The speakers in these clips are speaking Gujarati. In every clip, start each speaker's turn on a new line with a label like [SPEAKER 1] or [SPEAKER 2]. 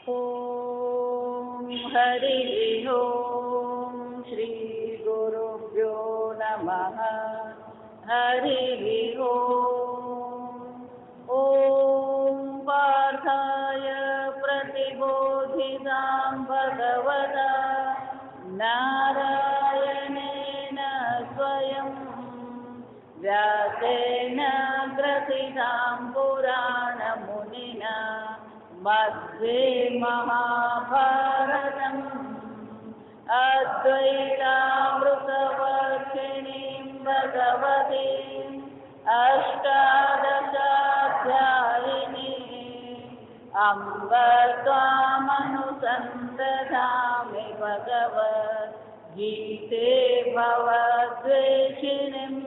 [SPEAKER 1] ॐ हरिः ॐ श्रीगुरुभ्यो नमः। हरिः ॐ पार्थाय प्रतिबोधितां भगवता नारायणेन स्वयं व्यासेन ग्रथितां पुराणमुनिना मध्ये महाभारतम् अद्वैतामृतवर्षिणीं भगवतीम् अष्टादशाध्यायिनीम् अम्ब त्वामनुसन्दधामि भगवद्गीते भवद्वेषिणीम्।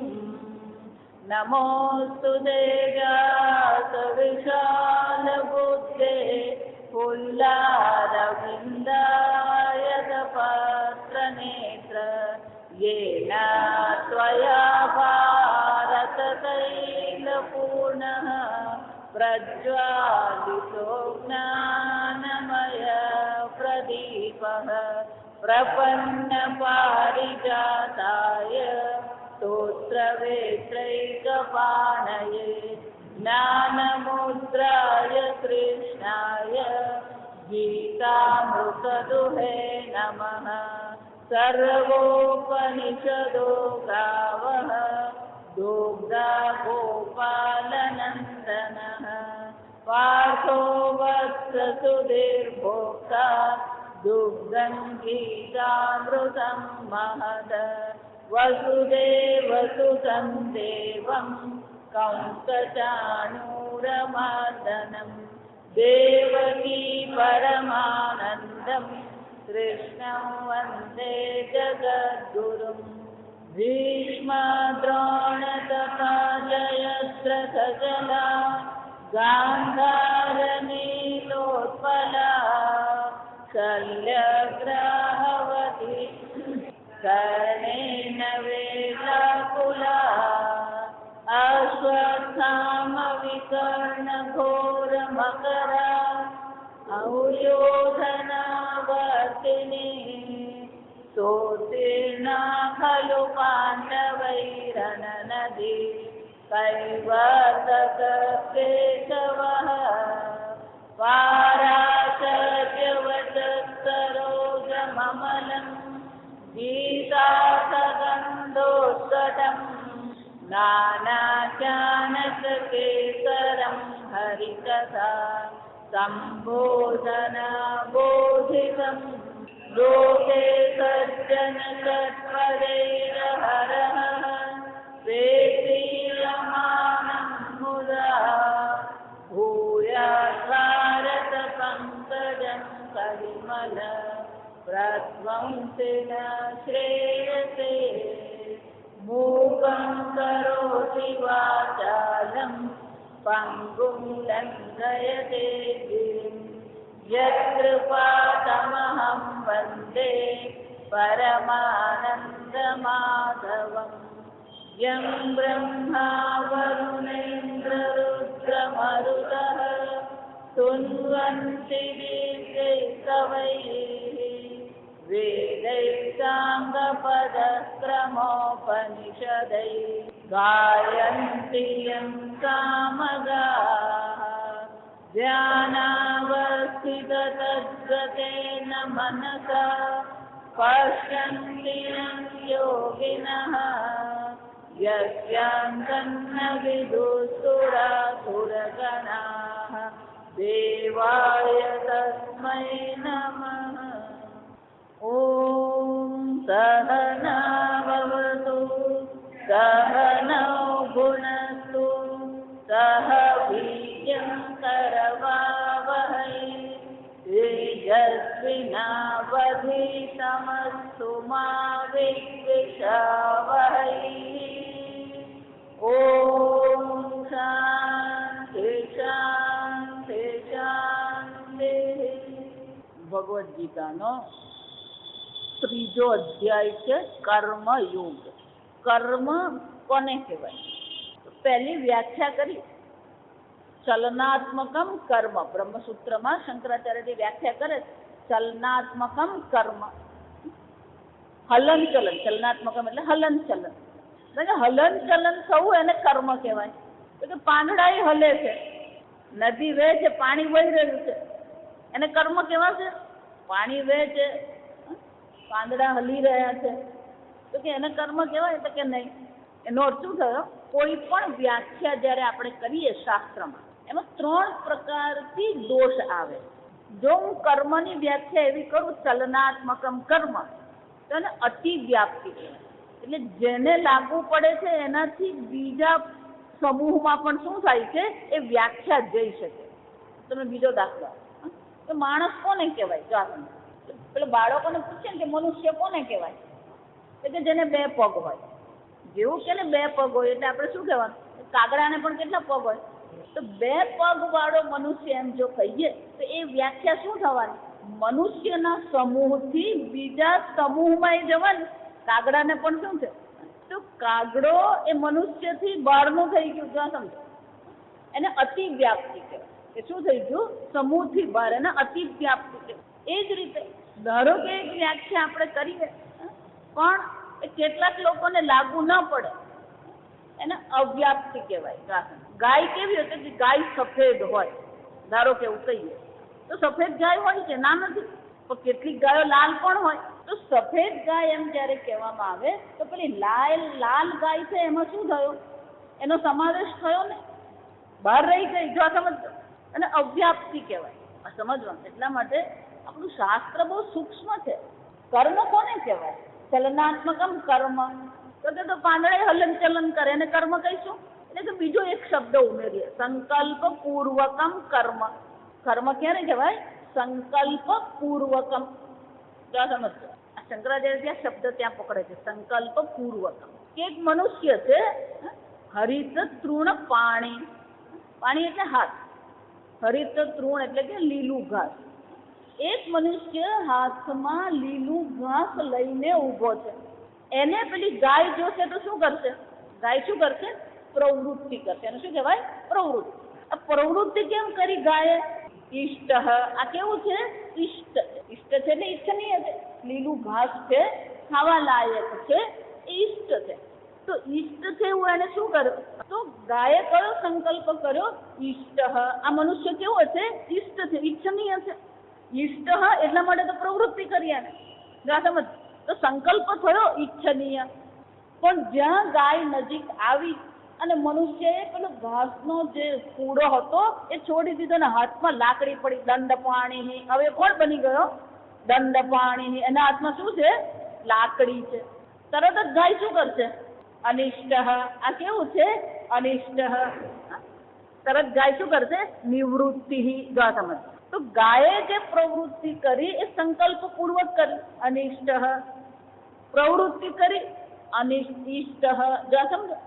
[SPEAKER 1] नमोऽस्तु देवासविशालबुद्धे पुल्लारविन्दायतपत्रनेत्र येन त्वया भारततैलपूर्णः प्रज्वालितो ज्ञानमय प्रदीपः प्रपन्नपारिजाताय स्तोत्रवेत्रैकपाणये ज्ञानमुद्राय कृष्णाय गीतामृतदुहे नमः। सर्वोपनिषदो गावः दुग्धा गोपालनन्दनः पार्थो वत्ससुधीर्भोक्ता दुग्धं गीतामृतं महद। वसुदेवसुतं देवं कंसचाणूरमर्दनं देवकी परमानन्दं कृष्णं वन्दे जगद्गुरुं। भीष्मद्रोणतथा जयद्रथजला गान्धारनीलोत्पला शल्यग्राहवती कर्णेन वेलाकुला अश्वत्थामविकर्णघोरमकरा औयोधनावर्तिनी सोत्तीर्णा खलु पाण्डवैरणनदी कैवर्तककेशवः पाराशर्यवचत्सरोजममलम् गीतासगन्धोत्कटं नानाचानककेसरं हरिकथा सम्बोधनाबोधितं लोके सज्जनसत्परैरहरः प्रेतीयमानं मुदा भूयाद्भारतपङ्कजं कलिमल प्रध्वंसि न श्रेयसे। मूकं करोति वाचालं पङ्गुं लङ्घयते गिरिं यत्कृपातमहं वन्दे परमानन्दमाधवम्। यं ब्रह्मा वरुणेन्द्ररुद्रमरुतः स्तुवन्ति दीर्घैस्तवैः वेदैस्साङ्गपदक्रमोपनिषदै गायन्ति यं सामगाः। ध्यानावस्थिततद्गतेन मनसा पश्यन्ति यं योगिनः यस्यान्तन्न विदुःसुरासुरगणाः देवाय तस्मै नमः। ॐ सहना भवतु सहनौ भुनस्तु सह वीर्यं करवावहै तेजस्विनावधीतमस्तु मा विद्विषावहै। ॐ शान्ति शान्ति शान्ति। भगवद गीताનો ત્રીજો અધ્યાય છે કર્મયોગ। કર્મ કોને કહેવાય? પહેલી વ્યાખ્યા કરી ચલનાત્મકમ કર્મ. બ્રહ્મસૂત્રમાં શંકરાચાર્યજી વ્યાખ્યા કરે ચલનાત્મકમ કર્મ. હલન ચલન, ચલનાત્મકમ એટલે હલન ચલન. એટલે હલન ચલન થવું એને કર્મ કહેવાય. તો કે પાંદડા હલે છે, નદી વહે છે, પાણી વહી રહ્યું છે, એને કર્મ કહેવાશે? પાણી વહે છે, પાંદડા હલી રહ્યા છે, તો કે એને કર્મ કહેવાય? તો કે નહીં. એનો અર્થ શું થયો? કોઈ પણ વ્યાખ્યા જ્યારે આપણે કરીએ શાસ્ત્રમાં, એમાં 3 પ્રકારથી દોષ આવે. જો હું કર્મની વ્યાખ્યા એવી કરું ચલનાત્મકમ કર્મ, તો એને અતિવ્યાપ્તિ કહેવાય. એટલે જેને લાગુ પડે છે એનાથી બીજા સમૂહમાં પણ શું થાય છે? એ વ્યાખ્યા જઈ શકે. તમે બીજો દાખલો, કે માણસ કોને કહેવાય? જો આપણે પેલા બાળકોને પૂછે ને કે મનુષ્ય કોને કહેવાય? તો કે જેને 2 પગ હોય. જેવું કે ને 2 પગ હોય એટલે આપણે શું કહેવાનું? કાગડાને પણ કેટલા પગ હોય? તો 2 પગ વાળો મનુષ્ય એમ જો કહીએ તો એ વ્યાખ્યા શું થવાની? મનુષ્યના સમૂહથી બીજા સમૂહમાં એ જવાની. કાગડાને પણ શું છે? તો કાગડો એ મનુષ્યથી બહારનું થઈ ગયું. જો સમજો, એને અતિવ્યાપ્તિ કહેવાય. એ શું થઈ ગયું? સમૂહથી બહાર, એને અતિવ્યાપ્તિ કહેવાય. એ જ રીતે ધારો કે એક વ્યાખ્યા આપણે કરીએ પણ એ કેટલાક લોકોને લાગુ ન પડે, એને અવ્યાપ્તિ કહેવાય. ગાય કેવી હોય? કે ગાય સફેદ હોય, ધારો કે એવું કહીએ તો સફેદ ગાય હોય છે, ના નથી. પણ કેટલીક ગાયો લાલ પણ હોય. તો સફેદ ગાય એમ જ્યારે કહેવામાં આવે તો પેલી લાલ ગાય છે એમાં શું થયો? એનો સમાવેશ થયો ને, બહાર રહી ગઈ. જો સમજો, અને અવ્યાપ્તિ કહેવાય. આ સમજવાનું. એટલા માટે આપણું શાસ્ત્ર બહુ સૂક્ષ્મ છે. કર્મ કોને કહેવાય? ચલનાત્મકમ કર્મ. તો પાંદડા હલન ચલન કરે એને કર્મ કહીશું. એટલે કે બીજો એક શબ્દ ઉમેરીએ, સંકલ્પ પૂર્વકમ કર્મ. કર્મ ક્યારે કહેવાય? સંકલ્પ પૂર્વકમ. જો સમજો, આ શંકરાચાર્ય ત્યાં શબ્દ ત્યાં પકડે છે, સંકલ્પ પૂર્વકમ. કે એક મનુષ્ય છે, હરિત તૃણ પાણી. પાણી એટલે હાથ, હરિત તૃણ એટલે કે લીલું ઘાસ. એક મનુષ્ય હાથમાં લીલું ઘાસ લઈને ઊભો છે. એને પેલી ગાય જોશે તો શું કરશે? ગાય શું કરશે? પ્રવૃત્તિ કરશે. એને શું કહેવાય? પ્રવૃત્તિ. આ પ્રવૃત્તિ કેમ કરી ગાયે? ઈષ્ટ. આ કેવું છે? ઈષ્ટ. ઈષ્ટ છે એટલે ઈચ્છનીય છે. લીલું ઘાસ છે, ખાવા લાયક છે, ઈષ્ટ છે. તો ઈષ્ટ છે એવું એને શું કર્યું? તો ગાયે કયો સંકલ્પ કર્યો? ઈષ્ટ. આ મનુષ્ય કેવો છે? ઈષ્ટ છે, ઈચ્છનીય છે. ઈષ્ટ એટલા માટે તો પ્રવૃત્તિ કરી એને. સમજ. તો સંકલ્પ થયો ઈચ્છનીય. પણ જ્યાં ગાય નજીક આવી અને મનુષ્યએ પેલો ઘાસનો જે કૂડો હતો એ છોડી દીધો ને હાથમાં લાકડી પડી. દંડ પાણી. હવે કોણ બની ગયો? દંડ પાણી. એના હાથમાં શું છે? લાકડી છે. તરત જ ગાય શું કરશે? અનિષ્ટ. આ કેવું છે? અનિષ્ટ. તરત ગાય શું કરશે? નિવૃત્તિ. જો સમજ. તો ગાયે જે પ્રવૃત્તિ કરી એ સંકલ્પ પૂર્વક કરી. અનિષ્ટ. પ્રવૃત્તિ કરી અનિષ્ટ. જો સમજો.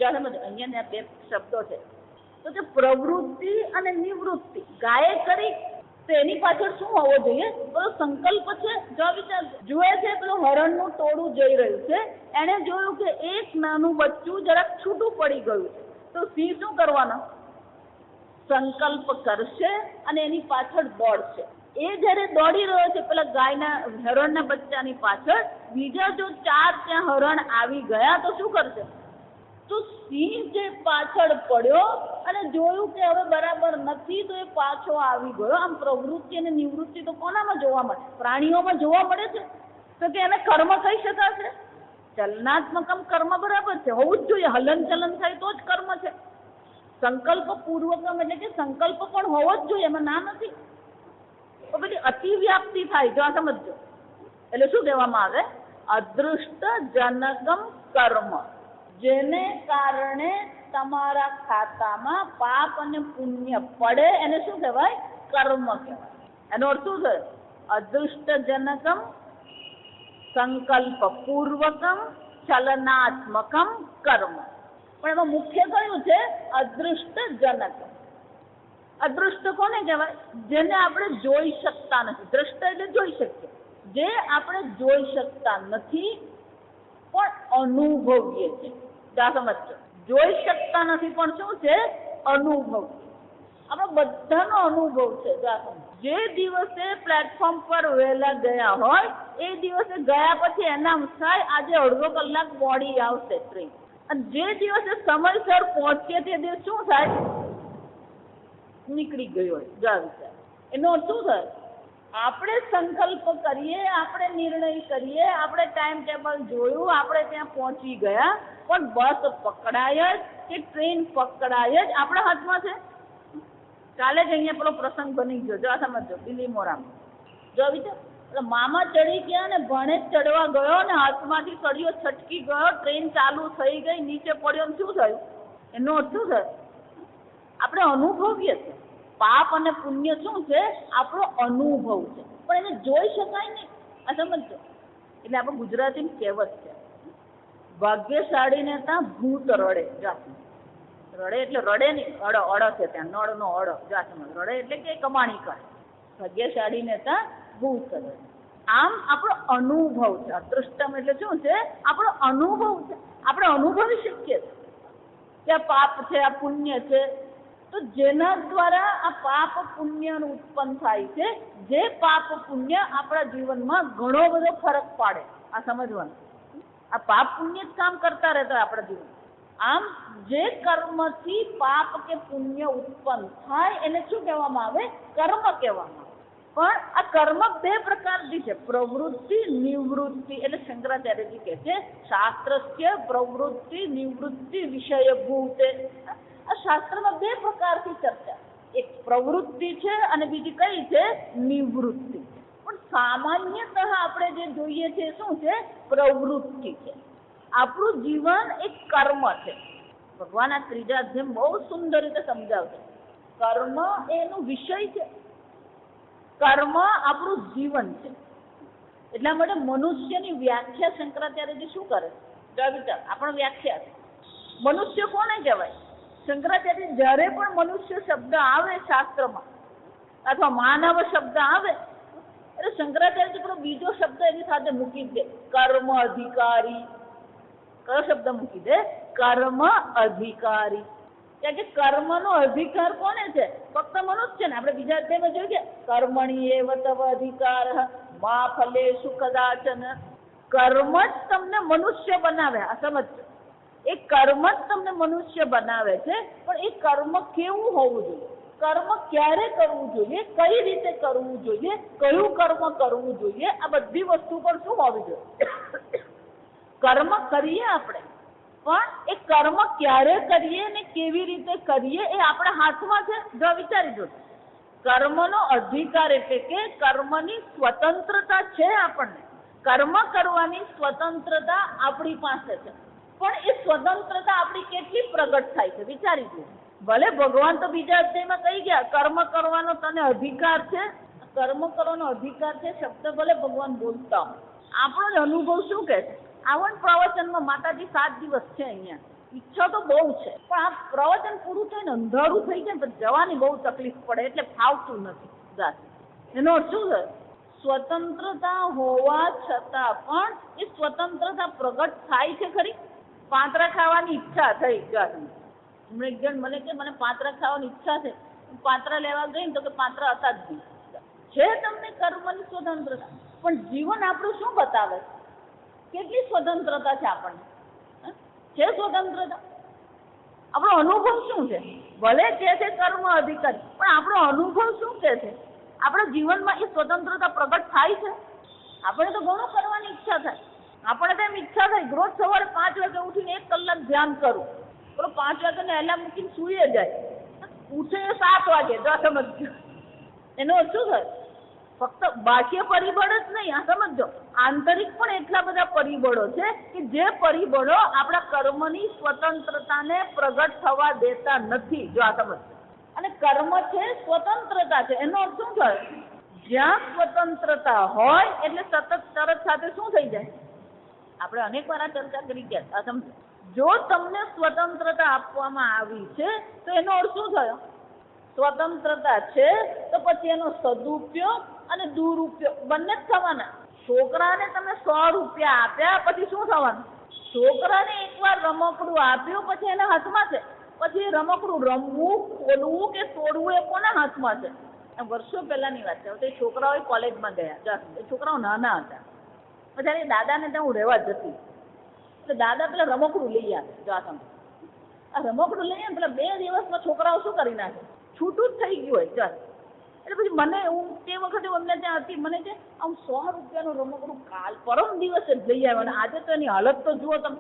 [SPEAKER 1] અહીંયા 2 શબ્દો છે. તો જે પ્રવૃત્તિ અને નિવૃત્તિ ગાયે કરી તો એની પાછળ શું હોવો જોઈએ? પેલો સંકલ્પ છે. જો વિચાર જુએ છે, પેલું હરણનું ટોળું જઈ રહ્યું છે. એને જોયું કે એક નાનું બચ્ચું જરાક છૂટું પડી ગયું છે. તો સિંહ શું કરવાનો? સંકલ્પ કરશે અને એની પાછળ દોડશે. એ જ્યારે દોડી રહ્યો છે પેલા ગાયના હરણના બચ્ચાની પાછળ, બીજા જો 4 ત્યાં હરણ આવી ગયા તો શું કરશે? તો સિંહ જે પાછળ પડ્યો અને જોયું કે હવે બરાબર નથી તો એ પાછો આવી ગયો. આમ પ્રવૃત્તિ અને નિવૃત્તિ તો કોનામાં જોવા મળે? પ્રાણીઓમાં જોવા મળે છે. તો કે એને કર્મ કહી શકાશે? ચલનાત્મકમ કર્મ બરાબર છે, હોવું જ જોઈએ. હલન ચલન થાય તો જ કર્મ છે. સંકલ્પ પૂર્વકમ એટલે કે સંકલ્પ પણ હોવો જ જોઈએ, એમાં ના નથી. તો પછી અતિવ્યાપ્તિ થાય. જો આ સમજો. એટલે શું કહેવામાં આવે? અદૃષ્ટ જનકમ કર્મ. જેને કારણે તમારા ખાતામાં પાપ અને પુણ્ય પડે એને શું કહેવાય? કર્મ કહેવાય. એનો અર્થ શું થયો? અદૃષ્ટ જનકમ સંકલ્પ પૂર્વકમ ચલનાત્મકમ કર્મ. પણ એમાં મુખ્ય કયું છે? અદૃષ્ટ જનક. અદૃષ્ટ કોને કહેવાય? જેને આપણે જોઈ શકતા નથી. દ્રષ્ટ એટલે જોઈ શકીએ. જે આપણે જોઈ શકતા નથી પણ અનુભવીએ છીએ. સમજો. જોઈ શકતા નથી પણ શું છે? અનુભવ. આપણો બધાનો અનુભવ છે. જે દિવસે પ્લેટફોર્મ પર વહેલા ગયા હોય એ દિવસે ગયા પછી એનાઉન્સ થાય આજે અડધો કલાક મોડી આવશે ટ્રેન, અને જે દિવસે સમયસર પહોંચીએ તે દિવસ શું થાય? નીકળી ગયો હોય. જા વિચાર. એનો અર્થ શું થાય? આપણે સંકલ્પ કરીએ, આપણે નિર્ણય કરીએ, આપણે ટાઈમ ટેબલ જોયું, આપણે ત્યાં પહોંચી ગયા, પણ બસ પકડાય જ કે ટ્રેન પકડાય જ આપણા હાથમાં છે. કાલે જ અહીંયા પેલો પ્રસંગ બની ગયો, જો સમજો, બિલીમોરામાં. જો વિચાર, મામા ચડી ગયા ને ભણે ચડવા ગયો ને હાથમાંથી સળિયો છટકી ગયો, ટ્રેન ચાલુ થઈ ગઈ, નીચે પડ્યો ને શું થયું? એનો અર્થ શું થયો? આપણે અનુભવીએ છીએ. પાપ અને પુણ્ય શું છે? આપણો અનુભવ છે, પણ એને જોઈ શકાય નહીં. આ સમજો. એટલે આપણે ગુજરાતીમાં કહેવત છે, ભાગ્યશાળીને ત્યાં ભૂત રડે. રડે એટલે રડે નહીં, અડ છે ત્યાં, નળનો અડ. રડે એટલે કે કમાણી કરે. ભાગ્યશાળીને ત્યાં ભૂત રડે. આમ આપણો અનુભવ છે. અદૃષ્ટમ એટલે શું છે? આપણો અનુભવ છે. આપણે અનુભવી શકીએ કે આ પાપ છે, આ પુણ્ય છે. તો જેના દ્વારા આ પાપ પુણ્ય ઉત્પન્ન થાય છે, જે પાપ પુણ્ય આપણા જીવનમાં ઘણો બધો ફરક પાડે. આ સમજવાનું. આ પાપ પુણ્ય જ કામ કરતા રહેતા આપણા જીવન. આમ જે કર્મથી પાપ કે પુણ્ય ઉત્પન્ન થાય એને શું કહેવામાં આવે? કર્મ કહેવામાં આવે. પણ આ કર્મ બે પ્રકારની છે, પ્રવૃત્તિ, નિવૃત્તિ. એટલે શંકરાચાર્યજી કહે છે શાસ્ત્રસ્ય પ્રવૃત્તિ નિવૃત્તિ વિષયભૂત. આ શાસ્ત્રમાં બે પ્રકારથી ચર્ચા, એક પ્રવૃત્તિ છે અને બીજી કઈ છે? નિવૃત્તિ. પણ સામાન્યતઃ આપણે જે જોઈએ છે શું છે? પ્રવૃત્તિ છે. આપણું જીવન એક કર્મ છે. ભગવાન આ ત્રીજા અધ્યાય બહુ સુંદર રીતે સમજાવશે. કર્મ એનો વિષય છે, કર્મ આપણું જીવન છે. એટલા માટે મનુષ્યની વ્યાખ્યા શંકરાચાર્યજી શું કરે? વિચાર, આપણો વ્યાખ્યા છે. મનુષ્ય કોને કહેવાય? શંકરાચાર્ય જ્યારે પણ મનુષ્ય શબ્દ આવે શાસ્ત્રમાં અથવા માનવ શબ્દ આવે એટલે શંકરાચાર્ય પેલો બીજો શબ્દ એની સાથે મૂકી દે, કર્મ અધિકારી. કયો શબ્દ મૂકી દે? કર્મ અધિકારી. કારણ કે કર્મનો અધિકાર કોને છે? ફક્ત મનુષ્ય ને. આપણે બીજા અધ્યાયમાં જોઈએ કર્મણી એવ તવ અધિકાર મા ફલેષુ કદાચન. કર્મ જ તમને મનુષ્ય બનાવે. આ સમજો, એ કર્મ જ તમને મનુષ્ય બનાવે છે. પણ એ કર્મ કેવું હોવું જોઈએ? કર્મ ક્યારે કરવું જોઈએ? કઈ રીતે કરવું જોઈએ? કયું કર્મ કરવું જોઈએ? આ બધી વસ્તુ પર શું હોવી જોઈએ? કર્મ કરીએ આપણે, પણ એ કર્મ ક્યારે કરીએ ને કેવી રીતે કરીએ એ આપણા હાથમાં છે. જો વિચારી જો, કર્મનો અધિકાર એટલે કે કર્મની સ્વતંત્રતા છે. આપણને કર્મ કરવાની સ્વતંત્રતા આપણી પાસે છે. પણ એ સ્વતંત્રતા આપણી કેટલી પ્રગટ થાય છે વિચારી જુઓ. ભલે ભગવાન તો બીજા અધ્યાયમાં કહી ગયા કર્મ કરવાનો તને અધિકાર છે, કર્મ કરવાનો અધિકાર છે શબ્દ ભલે ભગવાન બોલતા હોય, આપણો જ અનુભવ શું કહે છે? આવન પ્રવચનમાં માતાજી 7 દિવસ છે અહીંયા, ઈચ્છા તો બહુ છે, પણ આ પ્રવચન પૂરું થઈને અંધારું થઈ જાય ને જવાની બહુ તકલીફ પડે એટલે ફાવતું નથી. એનો અર્થ શું છે? સ્વતંત્રતા હોવા છતાં પણ એ સ્વતંત્રતા પ્રગટ થાય છે ખરી? પાંતરા ખાવાની ઈચ્છા થઈ ગઈ. હમણાં એક જણ મને કે મને પાંતરા ખાવાની ઈચ્છા છે, પાંતરા લેવા ગઈ ને તો કે પાંતરા હતા જ નહીં. છે તમને કર્મની સ્વતંત્રતા, પણ જીવન આપણું શું બતાવે? કેટલી સ્વતંત્રતા છે આપણને? છે સ્વતંત્રતા? આપણો અનુભવ શું છે? ભલે કે છે કર્મ અધિકારી, પણ આપણો અનુભવ શું કે છે? આપણા જીવનમાં એ સ્વતંત્રતા પ્રગટ થાય છે? આપણે તો ઘણું કરવાની ઈચ્છા થાય. આપણે તો એમ ઈચ્છા થાય રોજ સવારે 5 વાગે ઉઠીને 1 કલાક ધ્યાન કરું. પેલો 5 વાગે એલાર્મ મૂકીને સૂઈ જાય, ઉઠે 7 વાગે. જો સમજો એનો અર્થ શું થાય? ફક્ત બાહ્ય પરિબળ જ નહીં, આ સમજો આંતરિક પણ એટલા બધા પરિબળો છે કે જે પરિબળો આપણા કર્મની સ્વતંત્રતાને પ્રગટ થવા દેતા નથી. જો આ સમજો, અને કર્મ છે સ્વતંત્રતા છે. એનો અર્થ શું થાય? જ્યાં સ્વતંત્રતા હોય એટલે સતત તરત સાથે શું થઈ જાય? આપણે અનેક વાર આ ચર્ચા કરી ગયા. આ સમજો, જો તમને સ્વતંત્રતા આપવામાં આવી છે તો એનો અર્થ શું થયો? સ્વતંત્રતા છે તો પછી એનો સદુપયોગ અને દુરુપયોગ બંને જ થવાના. છોકરાને તમે 100 રૂપિયા આપ્યા પછી શું થવાનું? છોકરાને એકવાર રમકડું આપ્યું પછી એના હાથમાં છે, પછી એ રમકડું રમવું, ખોલવું કે તોડવું એ કોના હાથમાં છે? વર્ષો પહેલાની વાત છે. તો એ છોકરાઓ કોલેજમાં ગયા, એ છોકરાઓ નાના હતા. પછી દાદાને ત્યાં હું રહેવા જતી, એટલે દાદા પેલા રમકડું લઈ આવે. જા તમે આ રમકડું લઈ આવે પેલા 2 દિવસમાં છોકરાઓ શું કરી નાખે? છૂટું જ થઈ ગયું હોય. ચાલ એટલે પછી મને હું તે વખતે અમને ત્યાં હતી, મને છે આમ 100 રૂપિયાનું રમકડું પરમ દિવસે જ લઈ આવ્યો, અને આજે તો એની હાલત તો જુઓ તમે.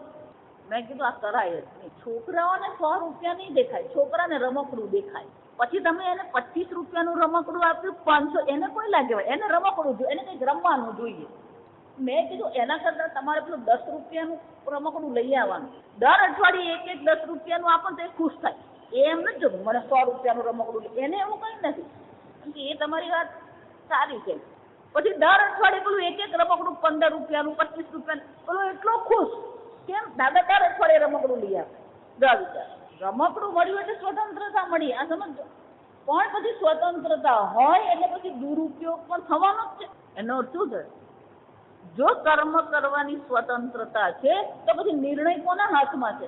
[SPEAKER 1] મેં કીધું આ કરાય જ નહીં. છોકરાઓને 100 રૂપિયા નહીં દેખાય, છોકરાને રમકડું દેખાય. પછી તમે એને 25 રૂપિયાનું રમકડું આપ્યું, 500, એને કોઈ લાગે હોય, એને રમકડું જોઈએ, એને કંઈક રમવાનું જોઈએ. મેં કીધું એના કરતાં તમારે પેલું 10 રૂપિયાનું રમકડું લઈ આવવાનું. દર અઠવાડિયે 1-1 10 રૂપિયાનું આપો તો એ ખુશ થાય. એમ નથી જોતું મને 100 રૂપિયાનું રમકડું, એને એવું કંઈ નથી. એ તમારી વાત સારી છે. પછી દર અઠવાડિયે પેલું 1-1 રમકડું 15 રૂપિયાનું, 25 રૂપિયાનું, પેલો એટલો ખુશ. કેમ? દાદા દર અઠવાડિયે રમકડું લઈ આવે. રમકડું મળ્યું એટલે સ્વતંત્રતા મળી, આ સમજો. પણ પછી સ્વતંત્રતા હોય એટલે પછી દુરુપયોગ પણ થવાનો જ છે. એનો અર્થ શું છે? જો કર્મ કરવાની સ્વતંત્રતા છે તો પછી નિર્ણય કોના હાથમાં છે?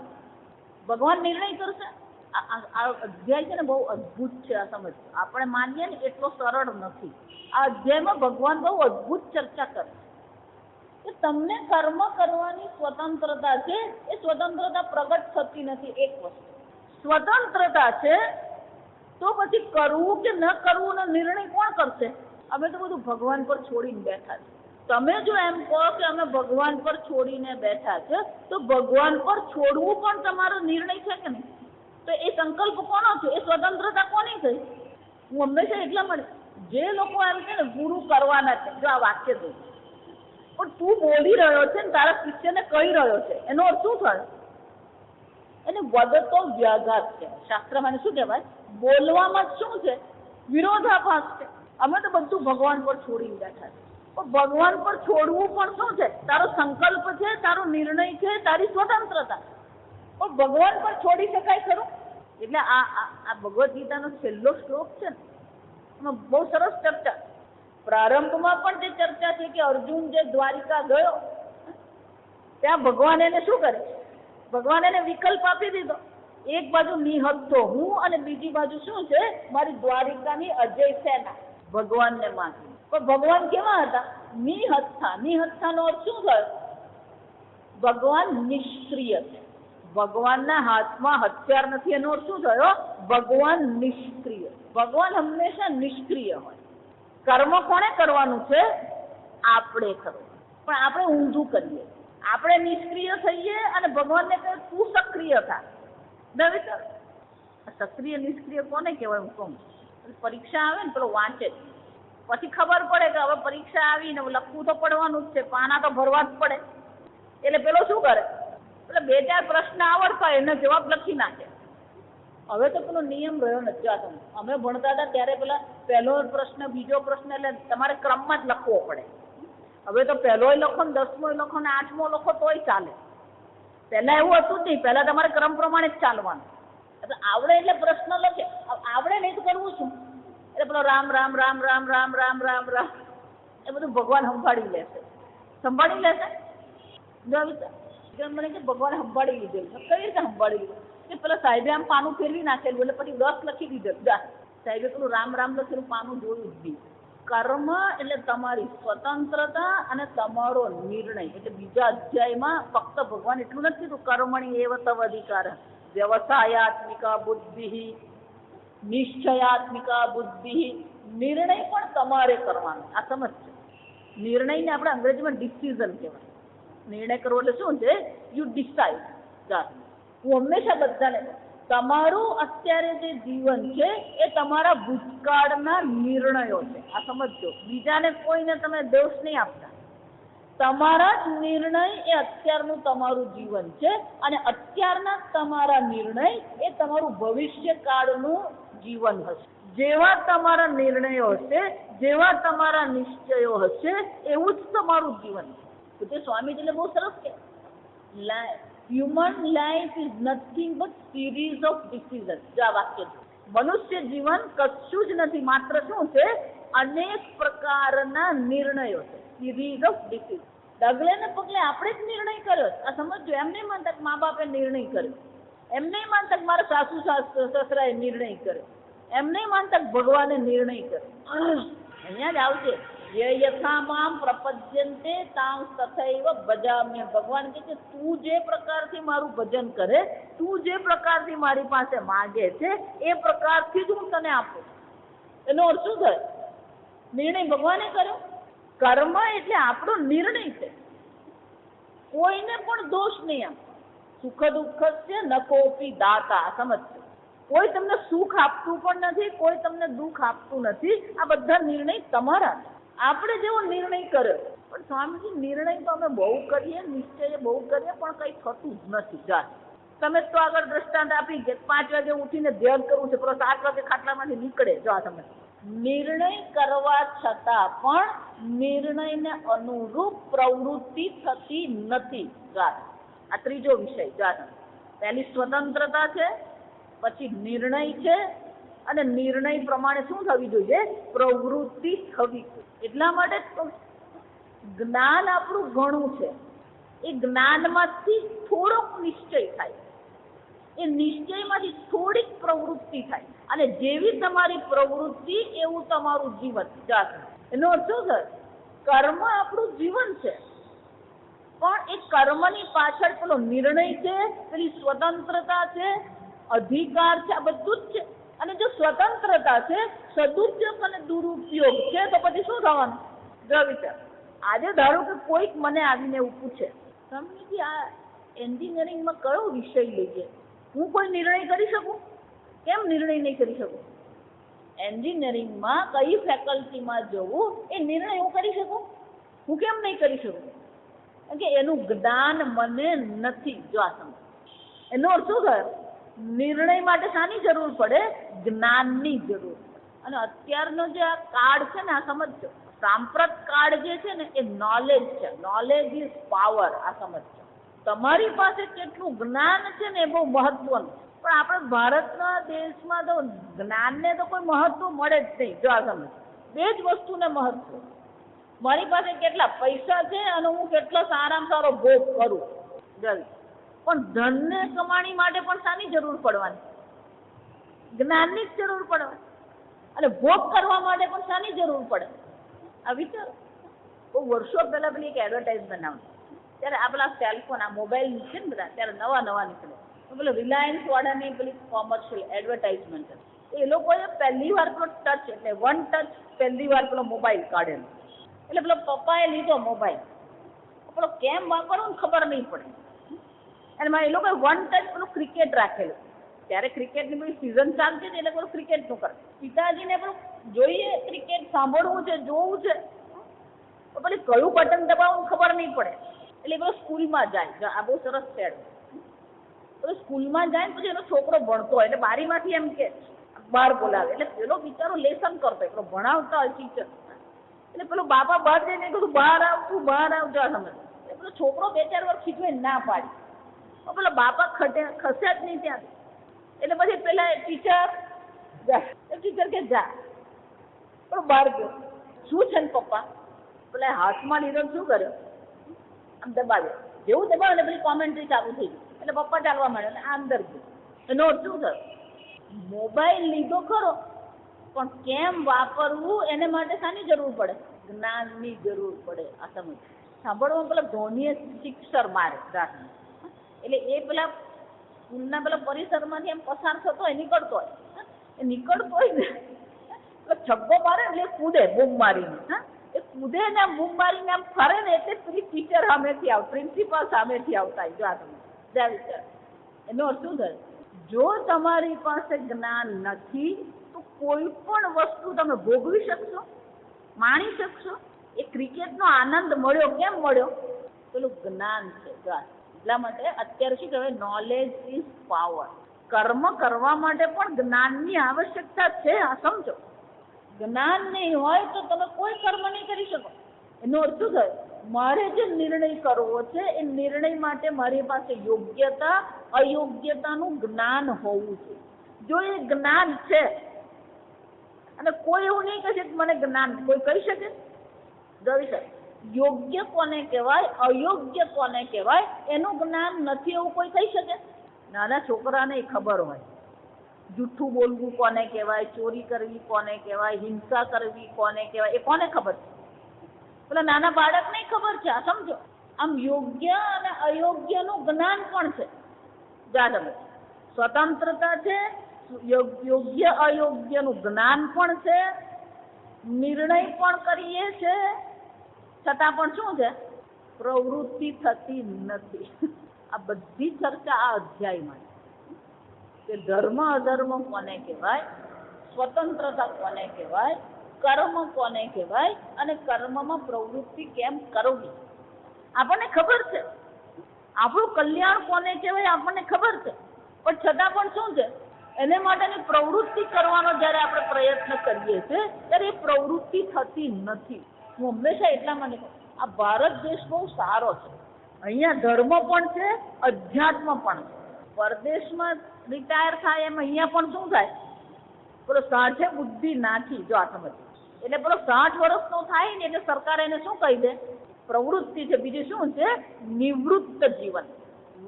[SPEAKER 1] ભગવાન નિર્ણય કરશે. આ અધ્યાય છે ને બહુ અદ્ભુત છે. આ સમજ આપણે માનીએ ને એટલો સરળ નથી. આ અધ્યાયમાં ભગવાન બહુ અદ્ભુત ચર્ચા કરે કે તમને કર્મ કરવાની સ્વતંત્રતા છે. એ સ્વતંત્રતા પ્રગટ થતી નથી. એક વસ્તુ સ્વતંત્રતા છે તો પછી કરવું કે ન કરવું નો નિર્ણય કોણ કરશે? અમે તો બધું ભગવાન પર છોડીને બેઠા છે. તમે જો એમ કહો કે અમે ભગવાન પર છોડીને બેઠા છે, તો ભગવાન પર છોડવું પણ તમારો નિર્ણય છે કે નહીં? તો એ સંકલ્પ કોનો છે? એ સ્વતંત્રતા કોની થઈ? હું હંમેશા એટલા મળે જે લોકો એમ છે ને ગુરુ કરવાના છે, જો આ વાક્ય દઉં, પણ તું બોલી રહ્યો છે ને તારા શિષ્યને કહી રહ્યો છે, એનો અર્થ શું થાય? એને વધતો વ્યાઘાત છે. શાસ્ત્રમાં શું કહેવાય? બોલવામાં શું છે? વિરોધાભાસ છે. અમે તો બધું ભગવાન પર છોડીને બેઠા છે. પણ ભગવાન પર છોડવું પણ શું છે? તારો સંકલ્પ છે, તારો નિર્ણય છે, તારી સ્વતંત્રતા. પણ ભગવાન પર છોડી શકાય ખરું? એટલે આ ભગવદ્ ગીતાનો છેલ્લો શ્લોક છે ને, એમાં બહુ સરસ ચર્ચા. પ્રારંભમાં પણ તે ચર્ચા છે કે અર્જુન જે દ્વારિકા ગયો ત્યાં ભગવાન એને શું કરે? ભગવાન એને વિકલ્પ આપી દીધો. એક બાજુ નિહત્તો હું અને બીજી બાજુ શું છે? મારી દ્વારિકાની અજય સેના ભગવાનને માની. પણ ભગવાન કેવા હતા? નિહત્થા. નિહત્થાનો અર્થ શું થયો? ભગવાન નિષ્ક્રિય છે. ભગવાનના હાથમાં હથિયાર નથી, એનો અર્થ શું થયો? ભગવાન નિષ્ક્રિય. ભગવાન હંમેશા નિષ્ક્રિય હોય. કર્મ કોણે કરવાનું છે? આપણે કરવું. પણ આપણે ઊંધું કરીએ. આપણે નિષ્ક્રિય થઈએ અને ભગવાનને કહે તું સક્રિય થા. સક્રિય નિષ્ક્રિય કોને કહેવાય? હું કહું, પરીક્ષા આવે ને પેલો વાંચે, પછી ખબર પડે કે હવે પરીક્ષા આવીને લખવું તો પડવાનું જ છે, પાના તો ભરવા જ પડે. એટલે પેલો શું કરે? એટલે 2-4 પ્રશ્ન આવડતા એનો જવાબ લખી નાખે. હવે તો પેલો નિયમ રહ્યો નથી. અમે ભણતા હતા ત્યારે પેલા પહેલો પ્રશ્ન, બીજો પ્રશ્ન, એટલે તમારે ક્રમમાં જ લખવો પડે. હવે તો પહેલોય લખો ને 10મોય લખો ને 8મો લખો તોય ચાલે. પહેલા એવું હતું જ નહીં. પહેલા તમારે ક્રમ પ્રમાણે જ ચાલવાનું. એટલે આવડે એટલે પ્રશ્ન લખે, આવડે નહીં તો કરવું શું? એટલે પેલો રામ રામ રામ રામ રામ રામ રામ રામ એ બધું ભગવાન સંભાળી લેશે. સંભાળી લેશે. મને કે ભગવાન સંભાળી લીધેલું. કઈ રીતે સંભાળી લીધું? કે પેલા સાહેબે આમ પાનું ફેરવી નાખેલું એટલે પછી 10 લખી દીધેલું. સાહેબે પેલું રામ રામ લખેલું પાનું જોયું જ નહીં. કર્મ એટલે તમારી સ્વતંત્રતા અને તમારો નિર્ણય. એટલે બીજા અધ્યાયમાં ફક્ત ભગવાન એટલું નથી કીધું કર્મણી એવ તવ અધિકાર, વ્યવસાયાત્મિકા બુદ્ધિ, નિશ્ચયાત્મિકા બુદ્ધિ. નિર્ણય પણ તમારે કરવાનો. આ સમજ છે. નિર્ણયને આપણે અંગ્રેજીમાં ડિસિઝન કહેવાય. નિર્ણય કરવો એટલે શું છે? You decide. હું હંમેશા બધાને તમારું અત્યારે જે જીવન છે એ તમારા ભૂતકાળના નિર્ણયો છે. આ સમજો. બીજાને કોઈને તમે દોષ નહીં આપતા. તમારા જ નિર્ણય એ અત્યારનું તમારું જીવન છે, અને અત્યારના તમારા નિર્ણય એ તમારું ભવિષ્યકાળનું જીવન હશે. જેવા તમારા નિર્ણયો હશે, જેવા તમારા નિશ્ચયો હશે, એવું જ તમારું જીવન છે. તે સ્વામીજીને બહુ સરસ કે human life is nothing but series of decision. જો આ વાક્ય છે. મનુષ્ય જીવન કશું જ નથી, માત્ર શું છે? અનેક પ્રકારના નિર્ણયો છે. Series of decision. ડગલે ને પગલે આપણે જ નિર્ણય કર્યો. આ સમજો. એમ નહીં માનતા કે મા બાપે નિર્ણય કર્યો. એમ નહીં માનતા કે મારા સાસુ સસરાએ નિર્ણય કરે, એમ નહીં માનતા કે ભગવાને નિર્ણય કરે. અહીંયા જ આવશે યથા મામ પ્રપદ્યન્તે તાં તથૈવ ભજામ્ય. ભગવાન કહે છે તું જે પ્રકારથી મારું ભજન કરે, તું જે પ્રકારથી મારી પાસે માગે છે એ પ્રકારથી જ હું તને આપું. એનો અર્થ શું થાય? નિર્ણય ભગવાને કર્યો. કર્મ એટલે આપણો નિર્ણય છે. કોઈને પણ દોષ નહીં. આમ સુખ દુઃખ છે ન કોપી દાતા. સમજજો, કોઈ તમને સુખ આપતું પણ નથી, કોઈ તમને દુઃખ આપતું નથી. આ બધા નિર્ણય તમારા. આપણે જેવો નિર્ણય કર્યો. પણ સ્વામીજી નિર્ણય તો અમે બહુ કરીએ, નિશ્ચય બહુ કરીએ, પણ કઈ થતું જ નથી. જા તમે તો આગળ દ્રષ્ટાંત આપી કે 5 વાગે ઉઠીને ધ્યાન કરવું છે, પણ 7 વાગે ખાટલામાંથી નીકળે. જો તમે નિર્ણય કરવા છતાં પણ નિર્ણયને અનુરૂપ પ્રવૃત્તિ થતી નથી. જા આ ત્રીજો વિષય. જા પહેલી સ્વતંત્રતા છે, પછી નિર્ણય છે, અને નિર્ણય પ્રમાણે શું થવી જોઈએ? પ્રવૃત્તિ થવી. એટલા માટે જ્ઞાન આપણું ઘણું છે. એ જ્ઞાનમાંથી થોડોક નિશ્ચય થાય, એ નિશ્ચયમાંથી થોડીક પ્રવૃત્તિ થાય, અને જેવી તમારી પ્રવૃત્તિ એવું તમારું જીવન. એનો અર્થ શું છે? કર્મ આપણું જીવન છે, પણ એ કર્મની પાછળ પેલો નિર્ણય છે, પેલી સ્વતંત્રતા છે, અધિકાર છે, આ બધું જ છે. અને જો સ્વતંત્રતા છે, સદુપયોગ અને દુરુપયોગ છે, તો પછી શું થવાનું? જો વિચાર. આજે ધારો કે કોઈક મને આવીને એવું પૂછે, સ્વામીજી આ એન્જિનિયરિંગમાં કયો વિષય લઈએ? હું કોઈ નિર્ણય કરી શકું? કેમ નિર્ણય નહીં કરી શકું? એન્જિનિયરિંગમાં કઈ ફેકલ્ટીમાં જવું એ નિર્ણય હું કરી શકું? હું કેમ નહીં કરી શકું? કારણ કે એનું જ્ઞાન મને નથી. જો આ સમજ. એનો અર્થ શું થાય? નિર્ણય માટે શાની જરૂર પડે? જ્ઞાનની જરૂર. અને અત્યારનો જે આ કાળ છે ને, આ સમજજો, સાંપ્રત કાળ જે છે ને એ નોલેજ છે. Knowledge is power. આ સમજજો. તમારી પાસે કેટલું જ્ઞાન છે ને એ બહુ મહત્વનું. પણ આપણે ભારતના દેશમાં તો જ્ઞાનને તો કોઈ મહત્વ મળે જ નહીં. જો આ સમજ. બે જ વસ્તુને મહત્વ. મારી પાસે કેટલા પૈસા છે અને હું કેટલો સારામાં સારો ભોગ કરું. જલ્દી. પણ ધનને કમાણી માટે પણ શાની જરૂર પડવાની? જ્ઞાનની જ જરૂર પડવાની. અને ભોગ કરવા માટે પણ શાની જરૂર પડે? આ વિચારો. બહુ વર્ષો પહેલા પેલી એક એડવર્ટાઇઝમેન્ટ આવતી, ત્યારે આ પેલા સેલફોન, આ મોબાઈલ છે ને બધા, ત્યારે નવા નીકળે. તો પેલો રિલાયન્સ વાળાની પેલી કોમર્શિયલ એડવર્ટાઇઝમેન્ટ એ લોકોએ પહેલી વાર પેલો ટચ, એટલે 1 ટચ પહેલી વાર પેલો મોબાઈલ કાઢેલો. એટલે પેલો પપ્પાએ લીધો મોબાઈલ. પેલો કેમ વાપરવું ખબર નહીં પડે. અને એ લોકોએ 1 ટચ પેલું ક્રિકેટ રાખેલું. ત્યારે ક્રિકેટની બધી સિઝન ચાલતી હતી, એટલે પેલું ક્રિકેટનું કરે. પિતાજીને પેલું જોઈએ ક્રિકેટ સાંભળવું છે, જોવું છે, તો પેલી કયું બટન દબાવવું ખબર નહીં પડે. એટલે પેલો સ્કૂલમાં જાય. આ બહુ સરસ છે. પેલો સ્કૂલમાં જાય ને પછી એનો છોકરો ભણતો હોય, એટલે બારીમાંથી એમ કે બહાર બોલાવે. એટલે પેલો બિચારો લેસન કરતો હોય, પેલો ભણાવતા હોય ટીચર. એટલે પેલો બાપા બહાર જઈને કીધું બહાર આવતું, બહાર આવજો. સમજ. એટલે પેલો છોકરો 2-4 વાર ખીચવે ના પાડી. તો પેલા બાપા ખસ્યા જ નહીં ત્યાં. એટલે પછી પેલા ટીચર ટીચર કે જા. પણ બહાર ગયો. શું છે ને પપ્પા? પેલા હાથમાં લીધો શું કર્યો? આમ દબાવ્યો. જેવું દબાવ્યો ને પેલી કોમેન્ટ્રી ચાલુ થઈ ગઈ. એટલે પપ્પા ચાલવા માંડ્યો અને આ અંદર ગયો. એનો શું થયો? મોબાઈલ લીધો ખરો, પણ કેમ વાપરવું એને માટે શાની જરૂર પડે? જ્ઞાનની જરૂર પડે. આ સમજ. સાંભળવામાં પેલા ધોનીએ સિક્સર મારે રાખી. એટલે એ પેલા સ્કૂલના પેલા પરિસરમાંથી એમ પસાર થતો હોય, નીકળતો હોય, એ નીકળતો હોય ને એટલે છગ્ગો મારે એટલે કૂદે બૂમ મારીને. હા, એ કૂદે ને આમ બૂમ મારીને આમ ફરે ને એટલે પેલી ટીચર સામેથી આવ, પ્રિન્સિપાલ સામેથી આવતા. જો આ તમે જ્યાં વિચાર. એનો અર્થ શું થાય? જો તમારી પાસે જ્ઞાન નથી તો કોઈ પણ વસ્તુ તમે ભોગવી શકશો, માણી શકશો? એ ક્રિકેટનો આનંદ મળ્યો કેમ મળ્યો? પેલું જ્ઞાન છે. એટલા માટે અત્યારે શું કહેવાય? Knowledge is power. કર્મ કરવા માટે પણ જ્ઞાનની આવશ્યકતા છે. આ સમજો. જ્ઞાન નહીં હોય તો તમે કોઈ કર્મ નહીં કરી શકો. એનો અર્થ શું થાય? મારે જે નિર્ણય કરવો છે એ નિર્ણય માટે મારી પાસે યોગ્યતા અયોગ્યતાનું જ્ઞાન હોવું જોઈએ. જો એ જ્ઞાન છે, અને કોઈ એવું નહીં કહે કે મને જ્ઞાન, કોઈ કહી શકે? જોઈ શકે. યોગ્ય કોને કહેવાય, અયોગ્ય કોને કહેવાય એનું જ્ઞાન નથી એવું કોઈ કહી શકે? નાના છોકરાને ખબર હોય જૂઠું બોલવું કોને કહેવાય, ચોરી કરવી કોને કહેવાય, હિંસા કરવી કોને કહેવાય, એ કોને ખબર છે? પેલા નાના બાળકને ખબર છે. આ સમજો, આમ યોગ્ય અને અયોગ્યનું જ્ઞાન પણ છે. જા તમે સ્વતંત્રતા છે, યોગ્ય અયોગ્યનું જ્ઞાન પણ છે, નિર્ણય પણ કરીએ છે, છતાં પણ શું છે? પ્રવૃત્તિ થતી નથી. આ બધી ચર્ચા આ અધ્યાયમાં કે ધર્મ અધર્મ કોને કહેવાય, સ્વતંત્રતા કોને કહેવાય, કર્મ કોને કહેવાય અને કર્મમાં પ્રવૃત્તિ કેમ કરવી. આપણને ખબર છે આપણું કલ્યાણ કોને કહેવાય, આપણને ખબર છે, પણ છતાં પણ શું છે? એને માટેની પ્રવૃત્તિ કરવાનો જ્યારે આપણે પ્રયત્ન કરીએ છીએ ત્યારે એ પ્રવૃત્તિ થતી નથી. હું હંમેશા એટલા માટે કહું, આ ભારત દેશ બહુ સારો છે. અહીંયા ધર્મ પણ છે, અધ્યાત્મ પણ છે. પરદેશમાં રિટાયર થાય એમ અહીંયા પણ શું થાય? પેલો 60 બુદ્ધિ નાખી, જો આ સમજ એટલે પેલો 60 વર્ષનો થાય ને એટલે સરકાર એને શું કહી દે? પ્રવૃત્તિ છે. બીજું શું છે? નિવૃત્ત જીવન.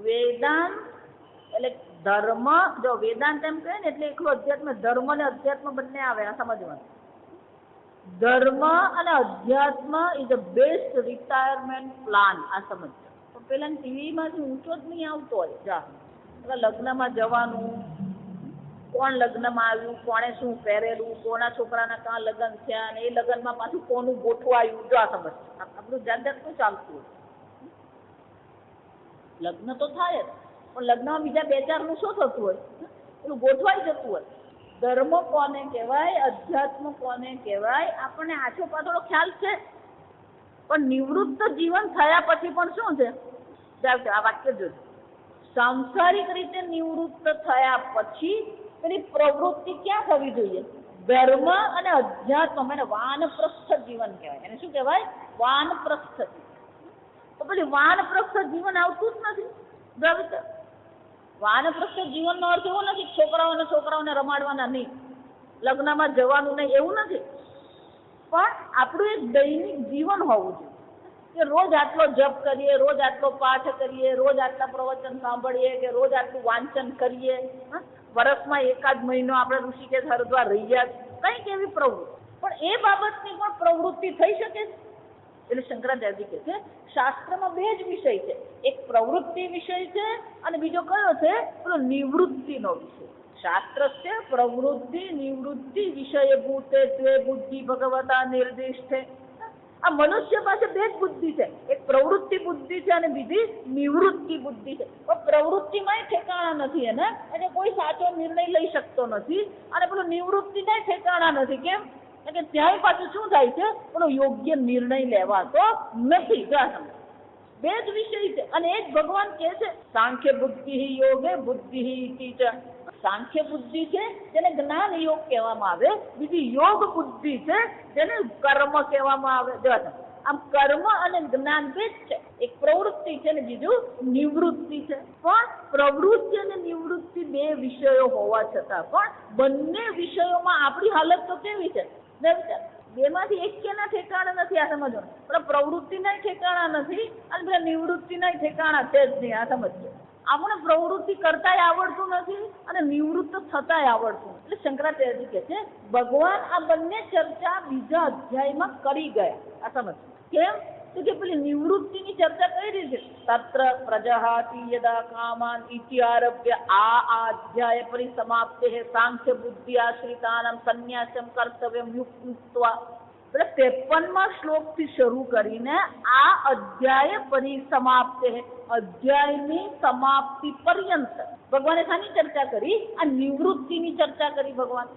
[SPEAKER 1] વેદાંત એટલે ધર્મ, જો વેદાંત એમ કહે ને એટલે એકલું અધ્યાત્મ, ધર્મ અને અધ્યાત્મ બંને આવે. આ સમજવાનું, ધર્મ અને અધ્યાત્મ is the best retirement plan. આ સમજ. પણ પેલા ટીવીમાંથી ઊંચો જ નહીં આવતો હોય. જા લગ્નમાં જવાનું, કોણ લગ્નમાં આવ્યું, કોણે શું પહેરેલું, કોના છોકરાના કાં લગ્ન થયા, અને એ લગ્નમાં પાછું કોનું ગોઠવાયું. જો આ સમજ. આપણું જાત જાતનું ચાલતું હોય. લગ્ન તો થાય જ, પણ લગ્નમાં બીજા 2-4 નું શું થતું હોય? પેલું ગોઠવાઈ જતું હોય. ધર્મ કોને કહેવાય, અધ્યાત્મ કોને કહેવાય, આપણને આછો પાછળનો ખ્યાલ છે. પણ નિવૃત્ત જીવન થયા પછી પણ શું છે? આ વાક્ય જોજો. સાંસારિક રીતે નિવૃત્ત થયા પછી પેલી પ્રવૃત્તિ ક્યાં થવી જોઈએ? ધર્મ અને અધ્યાત્મ. એને વાનપ્રસ્થ જીવન કહેવાય. એને શું કહેવાય? વાનપ્રસ્થ. તો પેલી વાનપ્રસ્થ જીવન આવતું જ નથી. વાનપ્રસ્થ જીવનનો અર્થ એવો નથી છોકરાઓને રમાડવાના નહીં, લગ્નમાં જવાનું નહીં, એવું નથી. પણ આપણું એક દૈનિક જીવન હોવું જોઈએ કે રોજ આટલો જપ કરીએ, રોજ આટલો પાઠ કરીએ, રોજ આટલા પ્રવચન સાંભળીએ, કે રોજ આટલું વાંચન કરીએ, વર્ષમાં 1 મહિનો આપણે ઋષિકેશ હરિદ્વાર રહી જાય, કંઈક એવી પ્રવૃત્તિ. પણ એ બાબતની પણ પ્રવૃત્તિ થઈ શકે છે. એટલે શંકરાચાર્યજી કહે છે શાસ્ત્રમાં 2 જ વિષય છે. એક પ્રવૃત્તિ વિષય છે અને બીજો કયો છે? પેલો નિવૃત્તિનો વિષય. શાસ્ત્રસ્ય પ્રવૃત્તિ નિવૃત્તિ વિષય ભૂતે ત્વે બુદ્ધિ ભગવતા નિર્દિષ્ટે. આ મનુષ્ય પાસે 2 જ બુદ્ધિ છે. એક પ્રવૃત્તિ બુદ્ધિ છે અને બીજી નિવૃત્તિ બુદ્ધિ છે. પણ પ્રવૃત્તિમાંય ઠેકાણા નથી એને, એટલે કોઈ સાચો નિર્ણય લઈ શકતો નથી. અને પેલું નિવૃત્તિમાંય ઠેકાણા નથી. કેમ? કે ત્યાંય પાછું શું થાય છે? પેલો યોગ્ય નિર્ણય લેવાતો નથી. 2 જ વિષય છે. અને એ જ ભગવાન કહે છે સાંખ્ય બુદ્ધિ યોગે બુદ્ધિ ઇતિ ચ. સાંખ્ય બુદ્ધિ છે જેને જ્ઞાન યોગ કહેવામાં આવે, બીજી યોગ બુદ્ધિ છે જેને કર્મ કહેવામાં આવે. આમ કર્મ અને જ્ઞાન 2 જ છે. એક પ્રવૃત્તિ છે ને બીજું નિવૃત્તિ છે. પણ પ્રવૃત્તિ અને નિવૃત્તિ 2 વિષયો હોવા છતાં પણ બંને વિષયોમાં આપણી હાલત તો કેવી છે? બેમાંથી એક કેના ઠેકાણા નથી. આ સમજવાનું. પણ પ્રવૃત્તિના ઠેકાણા નથી અને પેલા નિવૃત્તિના ઠેકાણા છે જ નહીં. આ સમજજો. આપણે પ્રવૃત્તિ કરતાંય આવડતું નથી અને નિવૃત્ત થતાંય આવડતું. એટલે શંકરાચાર્યજી કહે છે ભગવાન આ બંને ચર્ચા બીજા અધ્યાયમાં કરી ગયા. આ સમજ. કેમ? તો કે પેલી નિવૃત્તિની ચર્ચા કઈ રીતે? તત્ર પ્રજહાતિ યદા કામાન ઇતિ આરભ્ય આ અધ્યાય પરિસમાપ્તે સાંખ્ય બુદ્ધિ આશ્રિતાનામ સંન્યાસમ કર્તવ્યમ યુક્ત્વા. એટલે 53મા શ્લોકથી શરૂ કરીને આ અધ્યાય પરિસમાપ્તે, અધ્યાયની સમાપ્તિ પર્યંત ભગવાને શાની ચર્ચા કરી? આ નિવૃત્તિની ચર્ચા કરી ભગવાન.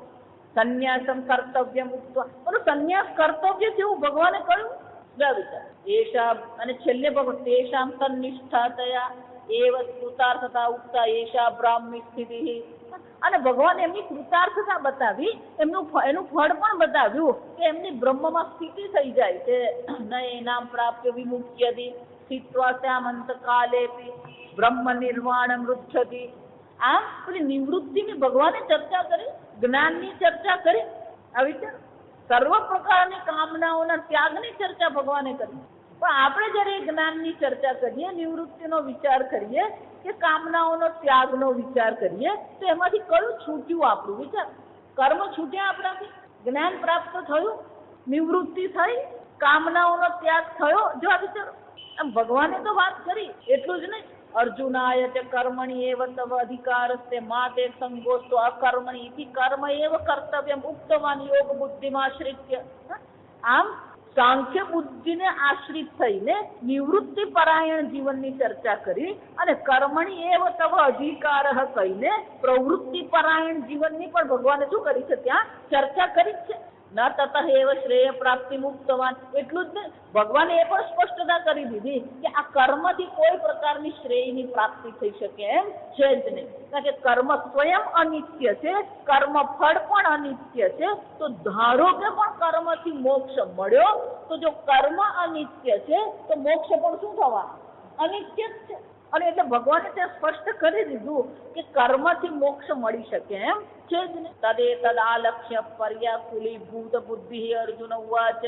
[SPEAKER 1] સંન્યાસમ કર્તવ્યમ ઉક્ત્વા. બોલો સંન્યાસ કર્તવ્ય છે એવું ભગવાને કહ્યું. એશા અને છેલ્લે ભગવાન તેષામ તન્નિષ્ઠાતયા એવ કૃતાર્થતા ઉક્તા એશા બ્રાહ્મી સ્થિતિ. અને ભગવાન એમની કૃતાર્થતા બતાવી, એનું ફળ પણ બતાવ્યું કે એમની બ્રહ્મમાં સ્થિતિ થઈ જાય છે. ન એનામ પ્રાપ્ય વિમુક્યતિ સ્થિત્વા શ્યામંત કાલેપી બ્રહ્મ નિર્વાણમ રુચ્છતિ. આમ પેલી નિવૃત્તિની ભગવાને ચર્ચા કરી, જ્ઞાનની ચર્ચા કરી, આવી રીતે સર્વ પ્રકારની કામનાઓના ત્યાગની ચર્ચા ભગવાને કરી. પણ આપણે જ્યારે જ્ઞાનની ચર્ચા કરીએ, નિવૃત્તિનો વિચાર કરીએ કે કામનાઓનો ત્યાગનો વિચાર કરીએ, તો એમાંથી કયું છૂટ્યું આપણું વિચાર? કર્મ છૂટ્યા આપણાથી? જ્ઞાન પ્રાપ્ત થયું? નિવૃત્તિ થઈ? કામનાઓનો ત્યાગ થયો? જો આ વિચારો. આમ ભગવાને તો વાત કરી, એટલું જ નહીં. અર્જુનાય ચ કર્મણિ એવ તવ અધિકારસ્તે મા તે સંગોસ્તો અકર્મણિ ઇતિ કર્મ એવ કર્તવ્યમ ઉક્તવાન યોગ બુદ્ધિમાશ્રિત્ય. આમ સાંખ્ય બુદ્ધિને આશ્રિત થઈને નિવૃત્તિ પરાયણ જીવનની ચર્ચા કરી અને કર્મણી એવ તવ અધિકાર કહીને પ્રવૃત્તિ પરાયણ જીવનની પણ ભગવાને શું કરી છે? ત્યાં ચર્ચા કરી છે. ન તત એવ શ્રેય પ્રાપ્તિ મુક્તવાન. એટલું જ નહીં, ભગવાને એ પણ સ્પષ્ટતા કરી દીધી કે આ કર્મથી કોઈ પ્રકારની શ્રેયની પ્રાપ્તિ થઈ શકે એમ છે જ નહીં. કારણ કે કર્મ સ્વયં અનિત્ય છે, કર્મ ફળ પણ અનિત્ય છે. તો ધારો કે પણ કર્મથી મોક્ષ મળ્યો, તો જો કર્મ અનિત્ય છે તો મોક્ષ પણ શું થવા? અનિત્ય જ છે. અને એટલે ભગવાને ત્યાં સ્પષ્ટ કરી દીધું કે કર્મથી મોક્ષ મળી શકે એમ છે જ ને. તદે તદ આલક્ષ્ય પર્યાકુલી ભૂત બુદ્ધિ અર્જુન ઉવાચ.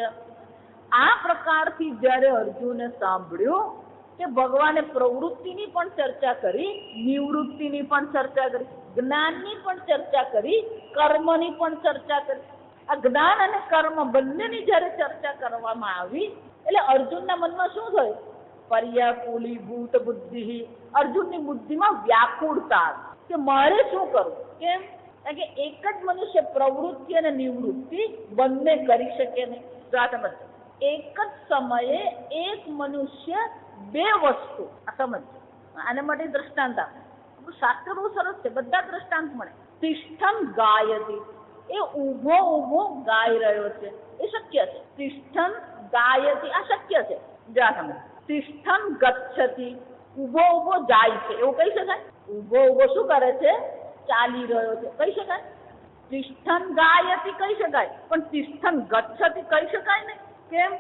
[SPEAKER 1] આ પ્રકારથી જ્યારે અર્જુને સાંભળ્યું કે ભગવાને પ્રવૃત્તિની પણ ચર્ચા કરી, નિવૃત્તિની પણ ચર્ચા કરી, જ્ઞાનની પણ ચર્ચા કરી, કર્મની પણ ચર્ચા કરી. આ જ્ઞાન અને કર્મ બંનેની જ્યારે ચર્ચા કરવામાં આવી એટલે અર્જુનના મનમાં શું થયું? પર્યાકુલી ભૂત બુદ્ધિ. અર્જુનની બુદ્ધિમાં વ્યાકુળતા કે મારે શું કરવું? કેમ? કારણ કે એક જ મનુષ્ય પ્રવૃત્તિ અને નિવૃત્તિ બંને કરી શકે નહીં. સમજ, એક જ સમયે એક મનુષ્ય બે વસ્તુ. આ સમજ, આના માટે દ્રષ્ટાંત આપે. શાસ્ત્ર બહુ સરસ છે, બધા દ્રષ્ટાંત મળે. તિષ્ઠમ ગાયતી, એ ઊભો ઊભો ગાઈ રહ્યો છે, એ શક્ય છે. તિષ્ઠમ ગાયતી, આ શક્ય છે. જા સમજ. તિષ્ઠમ ગચ્છતિ, ઊભો ઊભો જાય છે, એવું કહી શકાય? ઊભો ઊભો શું કરે છે? ચાલી રહ્યો છે, કહી શકાય? તિષ્ઠમ ગાયતિ કહી શકાય, પણ તિષ્ઠમ ગચ્છતિ કહી શકાય નહીં. કેમ?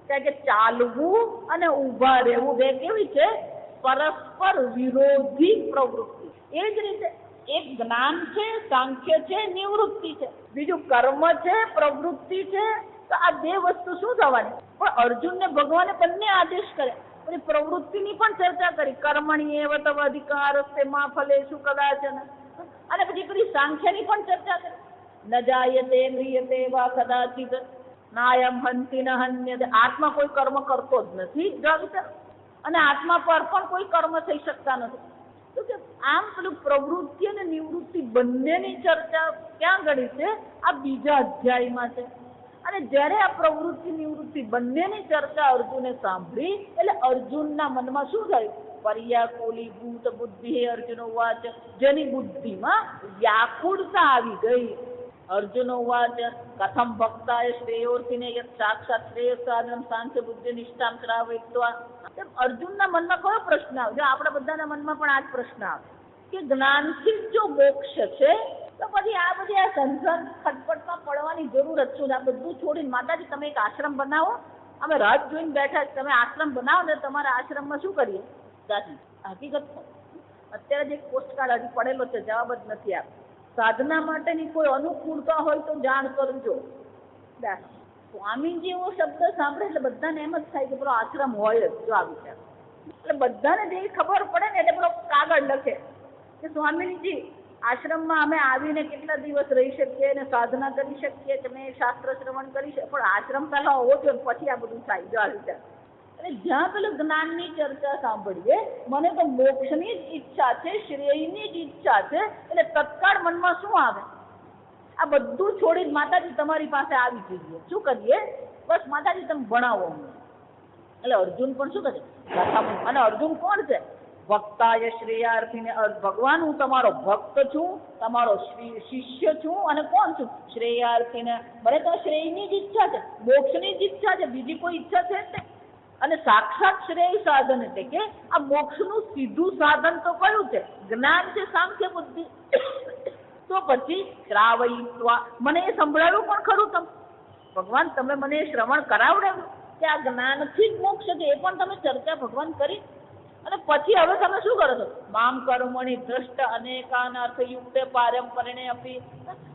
[SPEAKER 1] કારણ કે ચાલવું અને ઊભા રહેવું બે કેવી છે? પરસ્પર વિરોધી પ્રવૃત્તિ. એ જ રીતે એક જ્ઞાન છે, સાંખ્ય છે, નિવૃત્તિ છે. બીજું કર્મ છે, પ્રવૃત્તિ છે. તો આ બે વસ્તુ શું થવાની? પણ અર્જુનને ભગવાને બંને આદેશ કરે. પછી પ્રવૃત્તિની પણ ચર્ચા કરી, કર્મણી એવ તવ અધિકારસ્તે મા ફલેષુ કદાચન. અને પછી પેલી સાંખ્યની પણ ચર્ચા કરી. ન જાયતે મ્રિયતે વા કદાચિત નાયમ હંતિ ન હન્યતે. આત્મા કોઈ કર્મ કરતો જ નથી, અને આત્મા પર પણ કોઈ કર્મ થઈ શકતા નથી. તો કે આમ પેલું પ્રવૃત્તિ અને નિવૃત્તિ બંનેની ચર્ચા ક્યાં ગણી છે? આ બીજા અધ્યાયમાં છે. અને જ્યારે આ પ્રવૃત્તિ નિવૃત્તિ બંનેની ચર્ચા અર્જુને સાંભળી એટલે અર્જુનના મનમાં શું થયું? પર્યાકુલી ભૂત બુદ્ધિ અર્જુન ઉવાચ. જેની બુદ્ધિમાં વ્યાકુળતા આવી ગઈ. અર્જુન ઉવાચ કથમ ભક્તાય શ્રેયોર્થિને યત સાક્ષાત શ્રેય સાધન સાંખ્ય બુદ્ધિ નિષ્ઠામ શ્રાવયિત્વા. અર્જુનના મનમાં કયો પ્રશ્ન આવે? જો આપણા બધાના મનમાં પણ આ જ પ્રશ્ન આવે કે જ્ઞાનથી જો મોક્ષ છે તો પછી આ બધી આ સંસાર ખટપટમાં પડવાની જરૂર જ શું? આ બધું છોડીને માતાજી તમે એક આશ્રમ બનાવો, અમે રાત જોઈને બેઠા, તમે આશ્રમ બનાવો ને તમારા આશ્રમમાં શું કરીએ? દાદી હકીકત અત્યારે જે પોસ્ટકાર્ડ હજી પડેલો છે, જવાબ જ નથી આપતો. સાધના માટેની કોઈ અનુકૂળતા હોય તો જાણ કરજો. સ્વામીજી એવો શબ્દ સાંભળે એટલે બધાને એમ જ થાય કે પેલો આશ્રમ હોય જ. જો આ વિચાર એટલે બધાને જે ખબર પડે ને એટલે પેલો કાગળ લખે કે સ્વામીજી આશ્રમમાં અમે આવીને કેટલા દિવસ રહી શકીએ અને સાધના કરી શકીએ, તમે શાસ્ત્ર શ્રવણ કરી શકીએ, પણ આશ્રમ પહેલા હોવો જોઈએ, પછી આ બધું થાય. જો આ વિચાર એટલે જ્યાં પેલું જ્ઞાનની ચર્ચા સાંભળીએ, મને તો મોક્ષની જ ઈચ્છા છે, શ્રેયની જ ઈચ્છા છે, એટલે તત્કાળ મનમાં શું આવે? આ બધું છોડીને માતાજી તમારી પાસે આવી જઈએ, શું કરીએ? બસ માતાજી તમે ભણાવો અમને. એટલે અર્જુન પણ શું કરે? અને અર્જુન કોણ છે? ભક્તાય શ્રેયાર્થીને. ભગવાન હું તમારો ભક્ત છું, તમારો શિષ્ય છું, અને કોણ છું? શ્રેયાર્થીને. મને તો શ્રેયની જ ઈચ્છા છે, મોક્ષની જ ઈચ્છા છે, બીજી કોઈ ઈચ્છા છે જ નહીં. અને સાક્ષાત શ્રેય સાધન એટલે કે આ મોક્ષનું સીધું સાધન તો કયું છે? જ્ઞાન છે, સાંખ્ય બુદ્ધિ. તો પછી શ્રાવયિત્વા, મને એ સંભળાવ્યું પણ ખરું તમે ભગવાન, તમે મને શ્રવણ કરાવડાવ્યું કે આ જ્ઞાનથી જ મોક્ષ છે, એ પણ તમે ચર્ચા ભગવાન કરી. અને પછી હવે તમે શું કરો છો? મામ કર્મણિ દ્રષ્ટ અનેકાનર્થ યુક્તે પારંપરિણે અપી.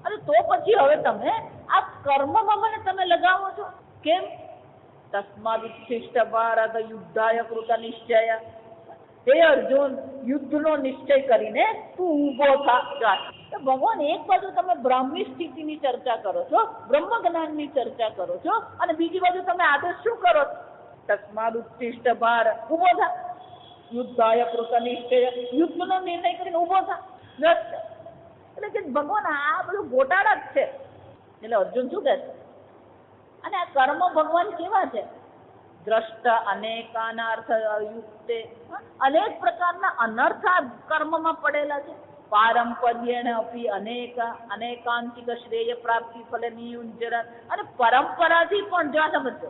[SPEAKER 1] અને તો પછી હવે તમે આ કર્મમાં મને તમે લગાવો છો. કેમ? તસ્માદુત્થિષ્ઠ ભારત યુદ્ધાય કૃત નિશ્ચય. હે અર્જુન, યુદ્ધનો નિશ્ચય કરીને તું ઊભો થા. તો ભગવાન એક બાજુ તમે બ્રાહ્મણી સ્થિતિની ચર્ચા કરો છો, બ્રહ્મ જ્ઞાનની ચર્ચા કરો છો, અને બીજી બાજુ તમે આદેશ શું કરો? તસ્માદુત્થિષ્ઠ ભારત, ઊભો થા. યુદ્ધાય કૃત નિશ્ચય, યુદ્ધનો નિર્ણય કરીને ઊભો થા. એટલે કે ભગવાન આ બધું ગોટાળા જ છે. એટલે અર્જુન શું કહે છે? અને આ કર્મ ભગવાન કેવા છે? દ્રષ્ટ અનેકાનાર્થ યુક્તે, અનેક પ્રકારના અનર્થ આ કર્મમાં પડેલા છે. પારંપર્યેણ અપી અનેકાંતિક શ્રેય પ્રાપ્તિ ફલે નિયુંજન. અને પરંપરાથી પણ જો સમજો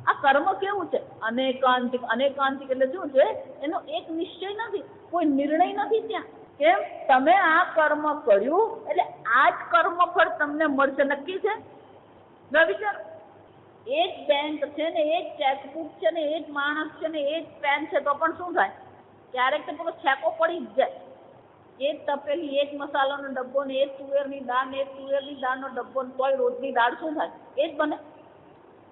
[SPEAKER 1] આ કર્મ કેવું છે? અનેકાંતિક. અનેકાંતિક એટલે શું છે? એનો એક નિશ્ચય નથી, કોઈ નિર્ણય નથી ત્યાં. કેમ? તમે આ કર્મ કર્યું એટલે આ જ કર્મફળ તમને મળશે, નક્કી છે. વિચાર, એક બેંક છે ને, એક ચેકબુક છે ને, એક માણસ છે ને, એક પેન છે, તો પણ શું થાય? ક્યારેક તો પેલો છેકો પડી જ જાય. એક તપેલી, એક મસાલાનો ડબ્બો ને એક તુવેરની દાળ ને એક તુવેરની દાળનો ડબ્બો, તોય રોજની દાળ શું થાય? એ જ બને.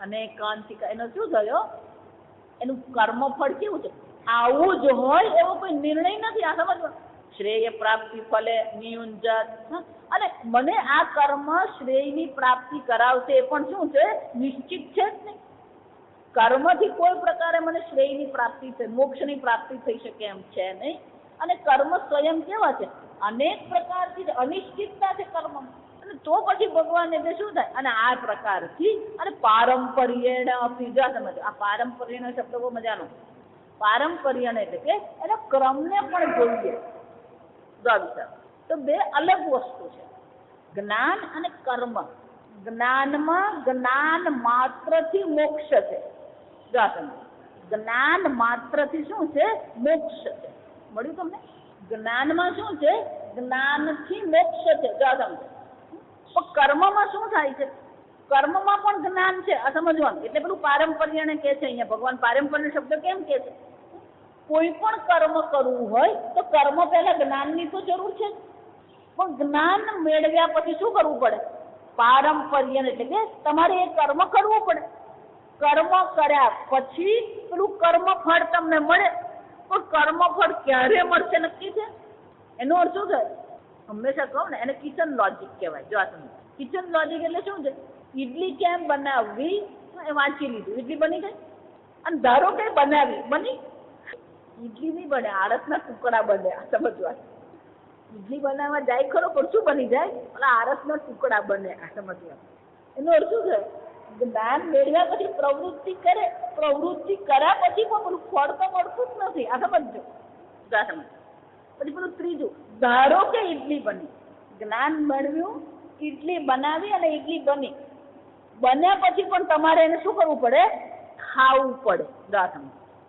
[SPEAKER 1] અને કાંતિકા એનો શું થયો? એનું કર્મફળ કેવું છે? આવું જ હોય એવો કોઈ નિર્ણય નથી. આ સમજવા, શ્રેય પ્રાપ્તિ ફલે નિયુંજન. અને મને આ કર્મ શ્રેયની પ્રાપ્તિ કરાવશે એ પણ શું છે? નિશ્ચિત છે જ નહીં. કર્મથી કોઈ પ્રકારે મને શ્રેયની પ્રાપ્તિ છે, મોક્ષની પ્રાપ્તિ થઈ શકે એમ છે નહીં. અને કર્મ સ્વયં કેવા છે? અનેક પ્રકારથી અનિશ્ચિતતા છે કર્મમાં. અને તો પછી ભગવાન એટલે શું થાય? અને આ પ્રકારથી અને પારંપર્યેણ અપી. જો સમજો, આ પારંપર્યનો શબ્દ બહુ મજાનો. પારંપર્યણ એટલે કે એના ક્રમને પણ જોઈએ. તો બે અલગ વસ્તુ છે, જ્ઞાન અને કર્મ. જ્ઞાનમાં જ્ઞાન માત્રથી મોક્ષ છે. જ્ઞાન માત્રથી શું છે? મોક્ષ છે. મળ્યું તમને? જ્ઞાનમાં શું છે? જ્ઞાનથી મોક્ષ છે. પણ કર્મમાં શું થાય છે? કર્મમાં પણ જ્ઞાન છે. આ સમજવાનું. એટલે પેલું પારંપર્યને કે છે અહીંયા ભગવાન. પારંપર્ય શબ્દ કેમ કે છે? કોઈ પણ કર્મ કરવું હોય તો કર્મ પહેલા જ્ઞાનની તો જરૂર છે. પણ જ્ઞાન મેળવ્યા પછી શું કરવું પડે? પારંપર્ય એટલે કે તમારે એ કર્મ કરવું પડે. કર્મ કર્યા પછી પેલું કર્મફળ તમને મળે. પણ કર્મફળ ક્યારે મળશે નક્કી છે? એનો અર્થ શું થાય? હંમેશા કહું ને, એને કિચન લોજિક કહેવાય. જો આ સમજો, કિચન લોજિક એટલે શું છે? ઈડલી કેમ બનાવવી એ વાંચી લીધું, ઈડલી બની ગઈ. અને ધારો કે બનાવી, બની. ઈડલી નહીં બને, આરસના ટુકડા બને. આ સમજવા, ઈડલી બનાવવા જાય ખરો, પણ શું બની જાય? ઓલા આરસના ટુકડા બને. આ સમજવા, એનો અર્થ શું છે? જ્ઞાન મેળવ્યા પછી પ્રવૃત્તિ કરે, પ્રવૃત્તિ કર્યા પછી પણ પેલું ફળ તો મળતું જ નથી. આ સમજો. પછી પેલું ત્રીજું, ધારો કે ઈડલી બની, જ્ઞાન મેળવ્યું, ઈડલી બનાવી અને ઈડલી બની. બન્યા પછી પણ તમારે એને શું કરવું પડે? ખાવું પડે.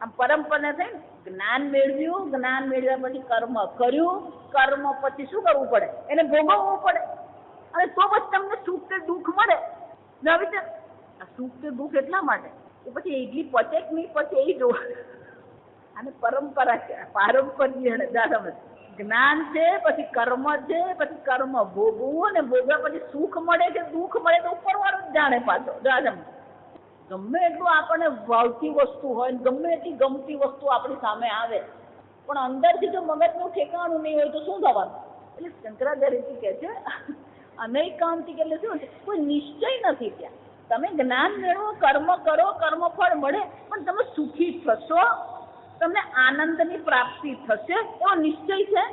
[SPEAKER 1] આમ પરંપરા થઈ ને, જ્ઞાન મેળવ્યું, જ્ઞાન મેળવ્યા પછી કર્મ કર્યું, કર્મ પછી શું કરવું પડે? એને ભોગવવું પડે. અને તો પછી તમને સુખ કે દુઃખ મળે. વિચાર, આ સુખ કે દુઃખ એટલા માટે કે પછી ઈડલી પચે કે નહીં પચે એ જોવા. અને પરંપરા છે, પારંપર્ય. જ્ઞાન છે, પછી કર્મ છે, પછી કર્મ ભોગવું, અને ભોગવ્યા પછી સુખ મળે કે દુઃખ મળે તો ઉપરવાળો જ જાણે પાછો. ગમે એટલું આપણને ભાવતી વસ્તુ હોય, ગમે એટલી ગમતી વસ્તુ આપણી સામે આવે, પણ અંદરથી જો મગજનું ઠેકાણું નહીં હોય તો શું થવાનું? એટલે શંકરાચાર્યજી કહે છે અનૈકાંતિક એટલે શું છે? કોઈ નિશ્ચય નથી ત્યાં. તમે જ્ઞાન મેળવો, કર્મ કરો, કર્મફળ મળે, પણ તમે સુખી થશો, તમને આનંદની પ્રાપ્તિ થશે એવો નિશ્ચય છે.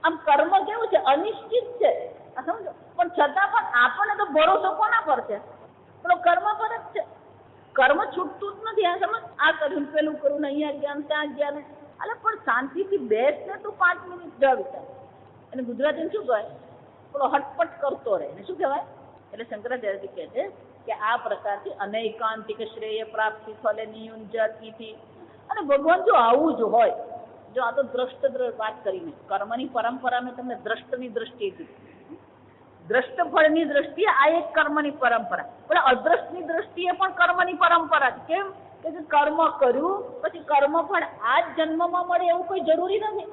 [SPEAKER 1] આમ કર્મ કેવું છે? અનિશ્ચિત છે. આ સમજો. પણ છતાં પણ આપણને તો ભરોસો કોના પર છે? પેલો કર્મ પર જ છે. કર્મ છૂટતું જ નથી. આ સમજ, આ કર્યું, પેલું કરું ને, અહીંયા ગયા ત્યાં ગયા ને. એટલે પણ શાંતિથી બેસ ને તું 5 મિનિટ જ વિચાર. અને ગુજરાતીને શું કહેવાય? પેલો હટપટ કરતો રહે. શું કહેવાય? એટલે શંકરાચાર્યજી કહે છે કે આ પ્રકારથી અનૈકાંતિક શ્રેય પ્રાપ્તિ ફલે નિયુંજતી. અને ભગવાન જો આવું જ હોય, જો આ તો દ્રષ્ટ વાત કરીને કર્મની પરંપરા મેં તમને દ્રષ્ટની દ્રષ્ટિએ, દ્રષ્ટફળની દ્રષ્ટિએ આ એક કર્મની પરંપરા. પણ અદ્રષ્ટની દ્રષ્ટિએ પણ કર્મની પરંપરા. કેમ? કે કર્મ કર્યું પછી કર્મફળ આ જ જન્મમાં મળે એવું કોઈ જરૂરી નથી.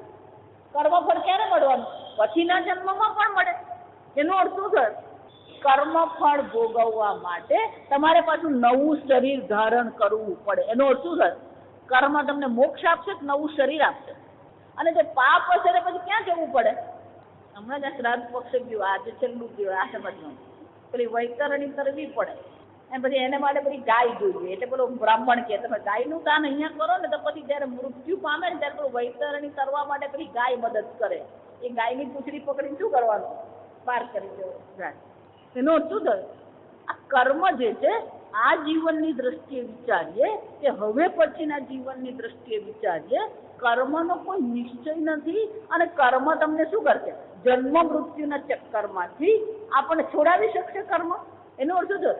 [SPEAKER 1] કર્મફળ ક્યારે મળવાનું? પછીના જન્મમાં પણ મળે. એનો અર્થ શું થાય? કર્મફળ ભોગવવા માટે તમારે પાછું નવું શરીર ધારણ કરવું પડે. એનો અર્થ શું થાય? કર્મ તમને મોક્ષ આપશે કે નવું શરીર આપશે? અને જે પાપ હશે એટલે પછી ક્યાં જવું પડે? હમણાં જ આ શ્રાદ્ધ પક્ષ ગયું, આજે છેલ્લું ગયું, આ સમજવાનું. પેલી વૈતરણી કરવી પડે અને પછી એને માટે બધી ગાય જોઈએ. એટલે પેલો બ્રાહ્મણ કે તમે ગાયનું દાન અહીંયા કરો ને તો પછી જયારે મૃત્યુ પામે ને ત્યારે પેલું વૈતરણી કરવા માટે પેલી ગાય મદદ કરે. એ ગાયની પૂંછડી પકડીને શું કરવાનું? બહાર કરી દેવો ગાય. એનો શું થયું? આ કર્મ જે છે આ જીવનની દ્રષ્ટિએ વિચારીએ કે હવે પછીના જીવનની દ્રષ્ટિએ વિચારીએ, કર્મનો કોઈ નિશ્ચય નથી અને કર્મ તમને શું કરશે? જન્મ મૃત્યુના ચક્કરમાંથી આપણને છોડાવી શકશે કર્મ? એનો અર્થ શું?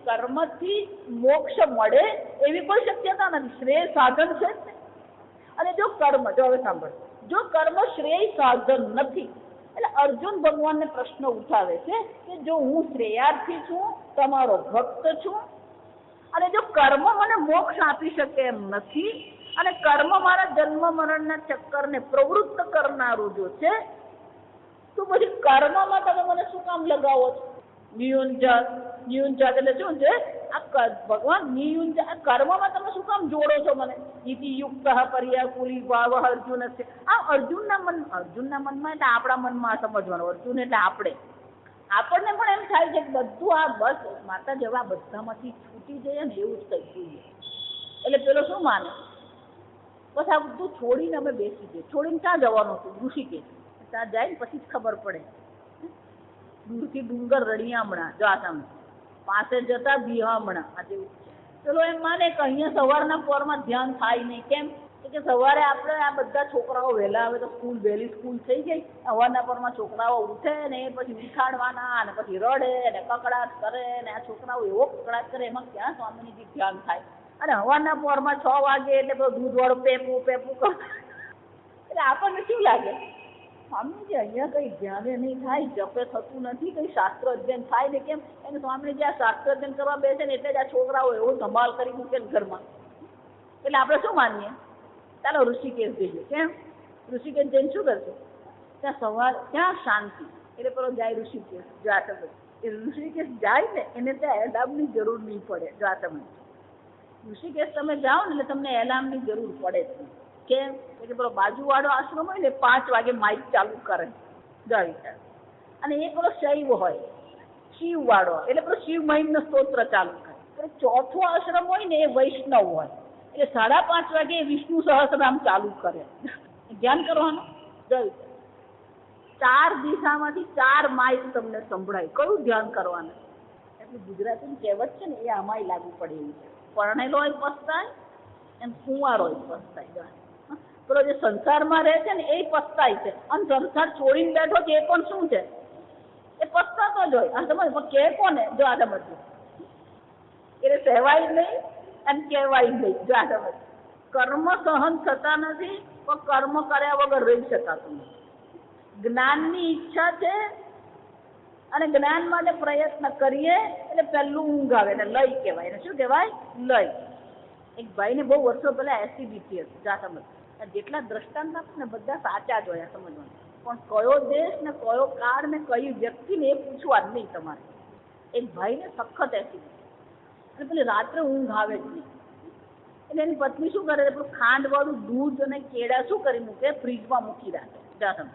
[SPEAKER 1] કર્મથી મોક્ષ મળે એવી કોઈ શક્યતા નથી. શ્રેય સાધન છે જ. અને જો કર્મ, જો હવે સાંભળ, જો કર્મ શ્રેય સાધન નથી એટલે અર્જુન ભગવાનને પ્રશ્ન ઉઠાવે છે કે જો હું શ્રેયાર્થી છું, તમારો ભક્ત છું, અને જો કર્મ મને મોક્ષ આપી શકે એમ નથી અને કર્મ મારા જન્મ મરણના ચક્કરને પ્રવૃત્ત કરનારું જો છે, તો પછી કર્મમાં તમે મને શું કામ લગાવો છો? નિયુંજાત એટલે શું છે? આ ભગવાન નિયુંજા કર્મમાં તમે શું કામ જોડો છો મને? ઇતિ યુક્ત પર્યાકુલી ભાવ અર્જુન છે. આ અર્જુનના મનમાં એટલે આપણા મનમાં સમજવાનું. અર્જુન એટલે આપણને પણ એમ થાય છે કે બધું આ બસ માતા જેવા બધામાંથી છૂટી જઈએ ને એવું જ કંઈક જોઈએ. એટલે પેલો શું માને? બસ આ બધું છોડીને અમે બેસી જઈએ. છોડીને ક્યાં જવાનું હતું? ઋષિકેશ. ત્યાં જાય ને પછી જ ખબર પડે. દૂરથી ડુંગર રળિયામણા જો આ સામે, પાસે જતા બિહામણા. આ જેવું ચલો એમ માને કે અહીંયા સવારના પોરમાં ધ્યાન થાય નહીં. કેમ? કે સવારે આપણે આ બધા છોકરાઓ વહેલા આવે તો વહેલી સ્કૂલ થઈ ગઈ. સવારના પોરમાં છોકરાઓ ઉઠે ને એ પછી ઉઠાડવાના અને પછી રડે ને કકડાટ કરે ને આ છોકરાઓ એવો કકડાટ કરે, એમાં ક્યાં સ્વામીજી ધ્યાન થાય? અને સવારના પોરમાં 6 વાગે એટલે પેલો દૂધવાળું પેપું કરે. એટલે આપણને શું લાગે? સ્વામીજી અહીંયા કઈ ધ્યાને નહીં થાય, જપે થતું નથી, કઈ શાસ્ત્ર અધ્યયન થાય ને કેમ? એને સ્વામીજી આ શાસ્ત્ર અધ્યયન કરવા બેસે ને એટલે જ આ છોકરાઓ એવો ધમાલ કરી મૂકે ને ઘરમાં. એટલે આપણે શું માનીએ? ચાલો ઋષિકેશ જઈએ. કેમ? ઋષિકેશ જઈને શું કરશે? ત્યાં શાંતિ. એટલે પેલો જાય ઋષિકેશ. જો આ સમજ, એ ઋષિકેશ જાય ને એને ત્યાં એલાર્મની જરૂર નહીં પડે. જો આ સમજ, ઋષિકેશ તમે જાઓ ને એટલે તમને એલાર્મની જરૂર પડે જ નહીં. કેમ? કે પેલો બાજુવાળો આશ્રમ હોય ને 5 વાગે માઇક ચાલુ કરે. અને એ પેલો શૈવ હોય, શિવ વાળો, એટલે પેલો શિવ મહિમનો સ્તોત્ર ચાલુ કરે. પેલો ચોથો આશ્રમ હોય ને એ વૈષ્ણવ હોય, એટલે 5:30 વાગે વિષ્ણુ સહસ્રનામ ચાલુ કરે. ધ્યાન કરવાનું. 4 દિશામાંથી 4 માઇક તમને સંભળાય. કયું ધ્યાન કરવાનું? એટલે ગુજરાતી કહેવત છે ને એ આમાંય લાગુ પડે એવું છે. પરણેલો હોય પસ્તાય એમ કુંવારો હોય પસ્તાય. પેલો જે સંસારમાં રહે છે ને એ પસ્તાય છે, અને સંસાર છોડીને બેઠો છે એ પણ શું છે? એ પસ્તાતો જ હોય. આ સમજ, પણ કે કોને? જો આ સમજ, એટલે સહેવાય નહીં અને કહેવાય નહીં. જો આ સમજ, કર્મ સહન થતા નથી પણ કર્મ કર્યા વગર રહી શકાતું નથી. જ્ઞાનની ઈચ્છા છે અને જ્ઞાન માટે પ્રયત્ન કરીએ એટલે પહેલું ઊંઘ આવે એટલે લય કહેવાય. એને શું કહેવાય? લય. એક ભાઈને બહુ વર્ષો પહેલા એસિડિટી હતી. જા સમજ, જેટલા દ્રષ્ટાંત આપે ને બધા સાચા જ હોય. સમજવાનું. પણ કયો દેશ ને કયો કાળ ને કઈ વ્યક્તિને એ પૂછવા જ નહીં તમારે. એક ભાઈને સખત એસિડિટી અને પેલી રાત્રે ઊંઘ આવે જ નહીં. એટલે એની પત્ની શું કરે? પેલું ખાંડવાળું દૂધ અને કેળા શું કરી મૂકે? ફ્રીજમાં મૂકી રાખે. જા સમજ,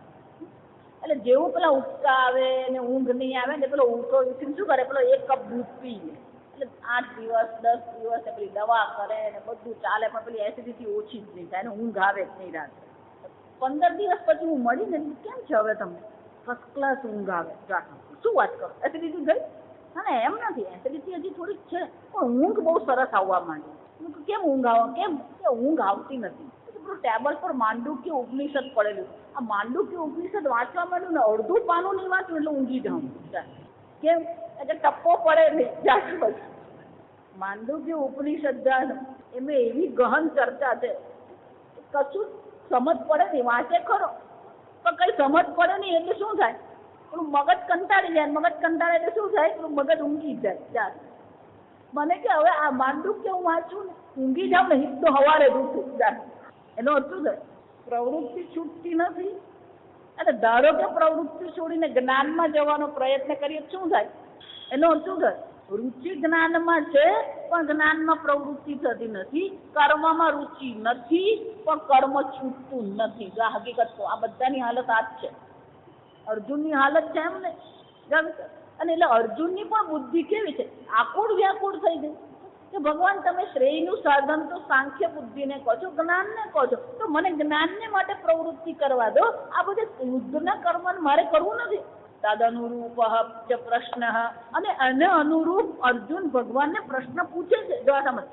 [SPEAKER 1] એટલે જેવું પેલા ઉઠતા આવે ને ઊંઘ નહીં આવે ને પેલો ઊંઘો ઉઠીને શું કરે? પેલો 1 કપ દૂધ પી લે. એટલે 8 દિવસ 10 દિવસ પેલી દવા કરે ને બધું ચાલે પણ પેલી એસિડિટી ઓછી જ નહીં થાય ને ઊંઘ આવે જ નહીં રાત્રે. 15 દિવસ પછી હું મળીને કેમ છે હવે તમને? ફર્સ્ટ ક્લાસ ઊંઘ આવે. શું વાત કરો? એસિડિટી ગઈ? હા, એમ નથી, એસિડિટી હજી થોડીક છે પણ ઊંઘ બહુ સરસ આવવા માંડી. કેમ ઊંઘ આવે? કેમ? કે ઊંઘ આવતી નથી. પેલું ટેબલ પર માંડુક્ય ઉપનિષદ પડેલું. આ માંડુક્ય ઉપનિષદ વાંચવા માંડ્યું ને અડધું પાનું નહીં વાંચ્યું એટલે ઊંઘી જાઉં. કેમ? એટલે ટપ્પો પડે નહીં. માંડુક્ય ઉપનિષદ એમાં એવી ગહન ચર્ચા છે, કશું સમજ પડે નહીં. વાંચે ખરો પણ કઈ સમજ પડે નહીં એટલે શું થાય? પેલું મગજ કંટાળી જાય. મગજ કંટાળે એટલે શું થાય? પેલું મગજ ઊંઘી જાય. મને કે હવે આ માંડુક્ય હું વાંચું ને ઊંઘી જાઉં ને હિત તો હવારે જ ઉઠું. એનો અર્થ શું થાય? પ્રવૃત્તિ છૂટતી નથી અને ધારો કે પ્રવૃત્તિ છોડીને જ્ઞાનમાં જવાનો પ્રયત્ન કરીએ શું થાય? એનો શું થાય? રુચિ જ્ઞાનમાં છે પણ જ્ઞાનમાં પ્રવૃત્તિ થતી નથી, કર્મમાં રુચિ નથી પણ કર્મ છૂટતું નથી. જો આ હકીકત આ બધાની હાલત આ જ છે. અર્જુનની હાલત છે એમ ને. અને એટલે અર્જુનની પણ બુદ્ધિ કેવી છે? આકુળ વ્યાકુળ થઈ ગઈ કે ભગવાન તમે શ્રેયનું સાધન તો સાંખ્ય બુદ્ધિને કહો છો, જ્ઞાનને કહો છો, તો મને જ્ઞાનને માટે પ્રવૃત્તિ કરવા દો. આ બધે યુદ્ધના કર્મ મારે કરવું નથી. તદનુરૂપ પ્રશ્ન, અને એને અનુરૂપ અર્જુન ભગવાનને પ્રશ્ન પૂછે છે. જો આ સમજ,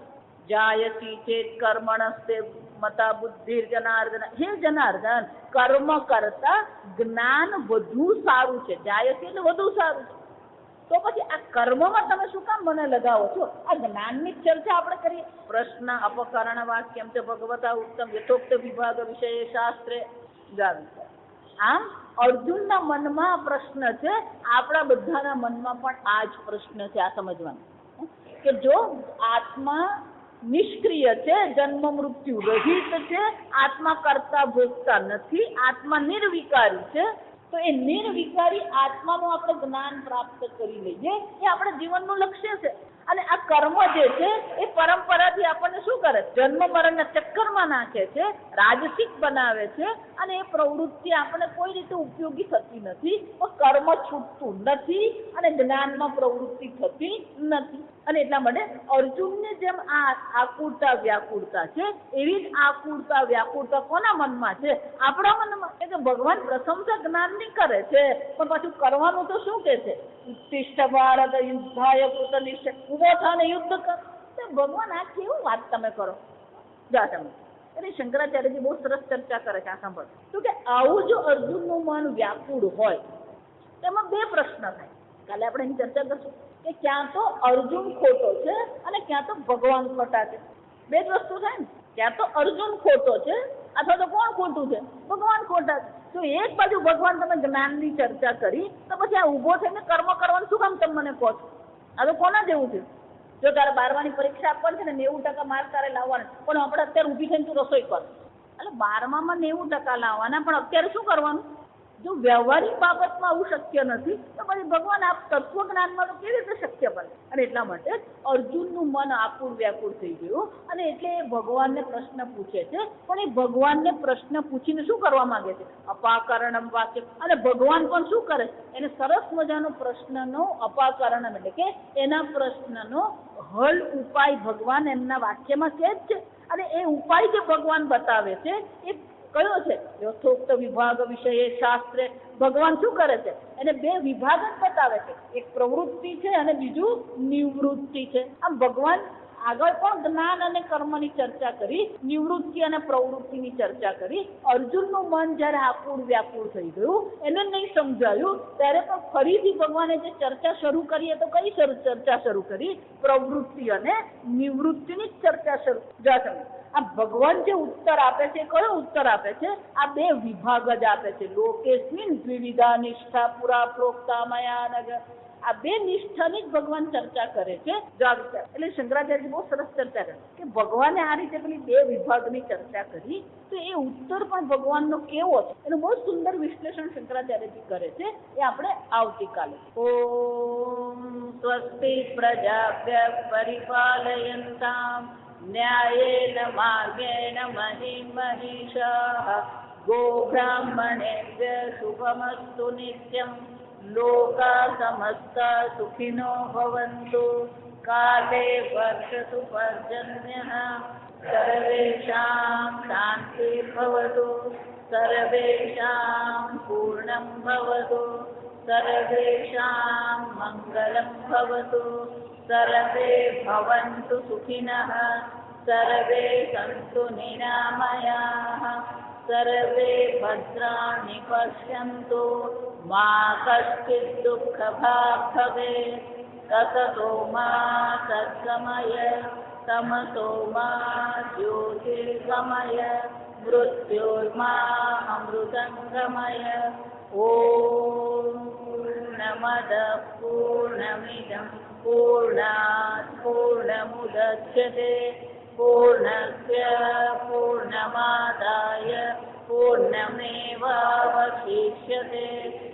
[SPEAKER 1] જાયસી ચેત કર્મણસ્તે મતા બુદ્ધિર જનાર્દન. હે જનાર્દન, કર્મ કરતા જ્ઞાન વધુ સારું છે. જાયસી એટલે વધુ સારું છે. તો પછી આ કર્મમાં તમે શું કામ મને લગાવો છો? આ જ્ઞાનની ચર્ચા આપણે કરીએ. પ્રશ્ન અપકરણ વાક્યમ છે ભગવતા ઉત્તમ યથોક્ત વિભાગ વિષય શાસ્ત્રે. આમ અર્જુનના મનમાં પ્રશ્ન છે, આપણા બધાના મનમાં પણ આ જ પ્રશ્ન છે. આ સમજવાનું કે જો આત્મા નિષ્ક્રિય છે, જન્મ મૃત્યુ રહિત છે, આત્મા કરતા ભોગતા નથી, આત્મા નિર્વિકારી છે, તો એ નિર્વિકારી આત્માનું આપણે જ્ઞાન પ્રાપ્ત કરી લઈએ એ આપણા જીવનનું લક્ષ્ય છે. અને આ કર્મ જે છે એ પરંપરાથી આપણને શું કરે? જન્મ મરણના ચક્કરમાં નાખે છે, રાજસિક બનાવે છે, અને એ પ્રવૃત્તિ આપણે કોઈ રીતે ઉપયોગી થતી નથી, પણ કર્મ છૂટતું નથી અને જ્ઞાનમાં પ્રવૃત્તિ થતી નથી. અને એટલા માટે અર્જુનને જેમ આ આકુળતા વ્યાકુળતા છે, એવી જ આકુળતા વ્યાકુળતા કોના મનમાં છે? આપણા મનમાં. કે ભગવાન પ્રશંસા જ્ઞાનની કરે છે, પણ પાછું કરવાનું તો શું કે છે? ઉત્તિષ્ઠ ભારત યુદ્ધાય કૃત નિશ્ચય. ઉભો થાને યુદ્ધ કર. ભગવાન આ કેવું વાત તમે કરો? જા તમે. એટલે શંકરાચાર્યજી બહુ સરસ ચર્ચા કરે છે. આ સાંભળ તો કે આવું જો અર્જુનનું મન વ્યાકુળ હોય તેમાં બે પ્રશ્ન થાય. કાલે આપણે એની ચર્ચા કરશું કે ક્યાં તો અર્જુન ખોટો છે અને ક્યાં તો ભગવાન ખોટા છે. બે જ વસ્તુ થાય ને. ક્યાં તો અર્જુન ખોટો છે અથવા તો કોણ ખોટું છે? ભગવાન ખોટા છે. તો એક બાજુ ભગવાન તમે જ્ઞાનની ચર્ચા કરી, તો પછી આ ઉભો થઈને કર્મ કરવાનું શું કામ તમે મને કહો છો? આ તો કોના જેવું છે? જો તારે 12માની પરીક્ષા આપવાની છે ને 90% માર્ક તારે લાવવાના, પણ આપણે અત્યારે ઊભી થઈને તું રસોઈ કર. એટલે 12માં 90% લાવવાના, પણ અત્યારે શું કરવાનું? જો વ્યવહારિક બાબતમાં આવું શક્ય નથી, તો પછી ભગવાન આ તત્વજ્ઞાનમાં તો કેવી રીતે શક્ય બને? અને એટલા માટે અર્જુનનું મન આકુળ વ્યાકુળ થઈ ગયું, અને એટલે એ ભગવાનને પ્રશ્ન પૂછે છે. પણ એ ભગવાનને પ્રશ્ન પૂછીને શું કરવા માંગે છે? અપાકરણમ વાક્ય. અને ભગવાન પણ શું કરે? એને સરસ મજાનો પ્રશ્નનો અપાકરણમ એટલે કે એના પ્રશ્નનો હલ ઉપાય ભગવાન એમના વાક્યમાં કહે જ છે. અને એ ઉપાય જે ભગવાન બતાવે છે એ કયો છે? યથોક્ત વિભાગ વિષય શાસ્ત્રે. ભગવાન શું કરે છે? એને બે વિભાગ જ બતાવે છે. એક પ્રવૃત્તિ છે અને બીજું નિવૃત્તિ છે. આમ ભગવાન આગળ પણ જ્ઞાન અને કર્મની ચર્ચા કરી, નિવૃત્તિ અને પ્રવૃત્તિની ચર્ચા કરી. અર્જુનનું મન જ્યારે આકુળ વ્યાકુળ થઈ ગયું, એને નહીં સમજાયું, ત્યારે પણ ફરીથી ભગવાને જે ચર્ચા શરૂ કરી, તો કઈ ચર્ચા શરૂ કરી? પ્રવૃત્તિ અને નિવૃત્તિની જ ચર્ચા શરૂ. જાતે આ ભગવાન જે ઉત્તર આપે છે, કયો ઉત્તર આપે છે? આ બે વિભાગ જ આપે છે. લોકેસ્મિન દ્વિવિધા નિષ્ઠા પુરા પ્રોક્તા મયા નગ. આ બે નિષ્ઠાની જ ભગવાન ચર્ચા કરે છે. એટલે શંકરાચાર્ય બહુ સરસ ચર્ચા કરે કે ભગવાને આ રીતે પેલી બે વિભાગની ચર્ચા કરી, તો એ ઉત્તર પણ ભગવાનનો કેવો છે એનું બહુ સુંદર વિશ્લેષણ શંકરાચાર્યજી કરે છે. એ આપણે આવતીકાલે. ઓમ સ્વસ્તિ પ્રજાભ્ય પરિપાલયન્તામ ન્યાયેન માર્ગેણ મહિં મહિષાઃ ગોબ્રાહ્મણેભ્ય શુભમસ્તુ નિત્યં લોકા સમસ્તા સુખિનો ભવન્તુ કાલે વર્ષતુ પર્જન્યઃ સર્વેષાં શાન્તિર્ભવતુ સર્વેષાં પૂર્ણં ભવતુ સર્વેષાં મંગલં ભવતુ સર્વે ભવन्तु સુખિનઃ સર્વે સन्तુ નિરામયાઃ સર્વે ભદ્રાણિ પશ્યन्तુ મા કશ્ચિદ દુઃખભાગ્ ભવેत् તતતો મા સદ્ગમય તમસો મા જ્યોતિર્ગમય મૃત્યોર્મા અમૃતંગમય. ઓમ પૂર્ણમદ પૂર્ણમિદં પૂર્ણાત પૂર્ણમુદચ્યતે પૂર્ણસ્ય પૂર્ણમાદાય पूर्णमेवावशिष्यते।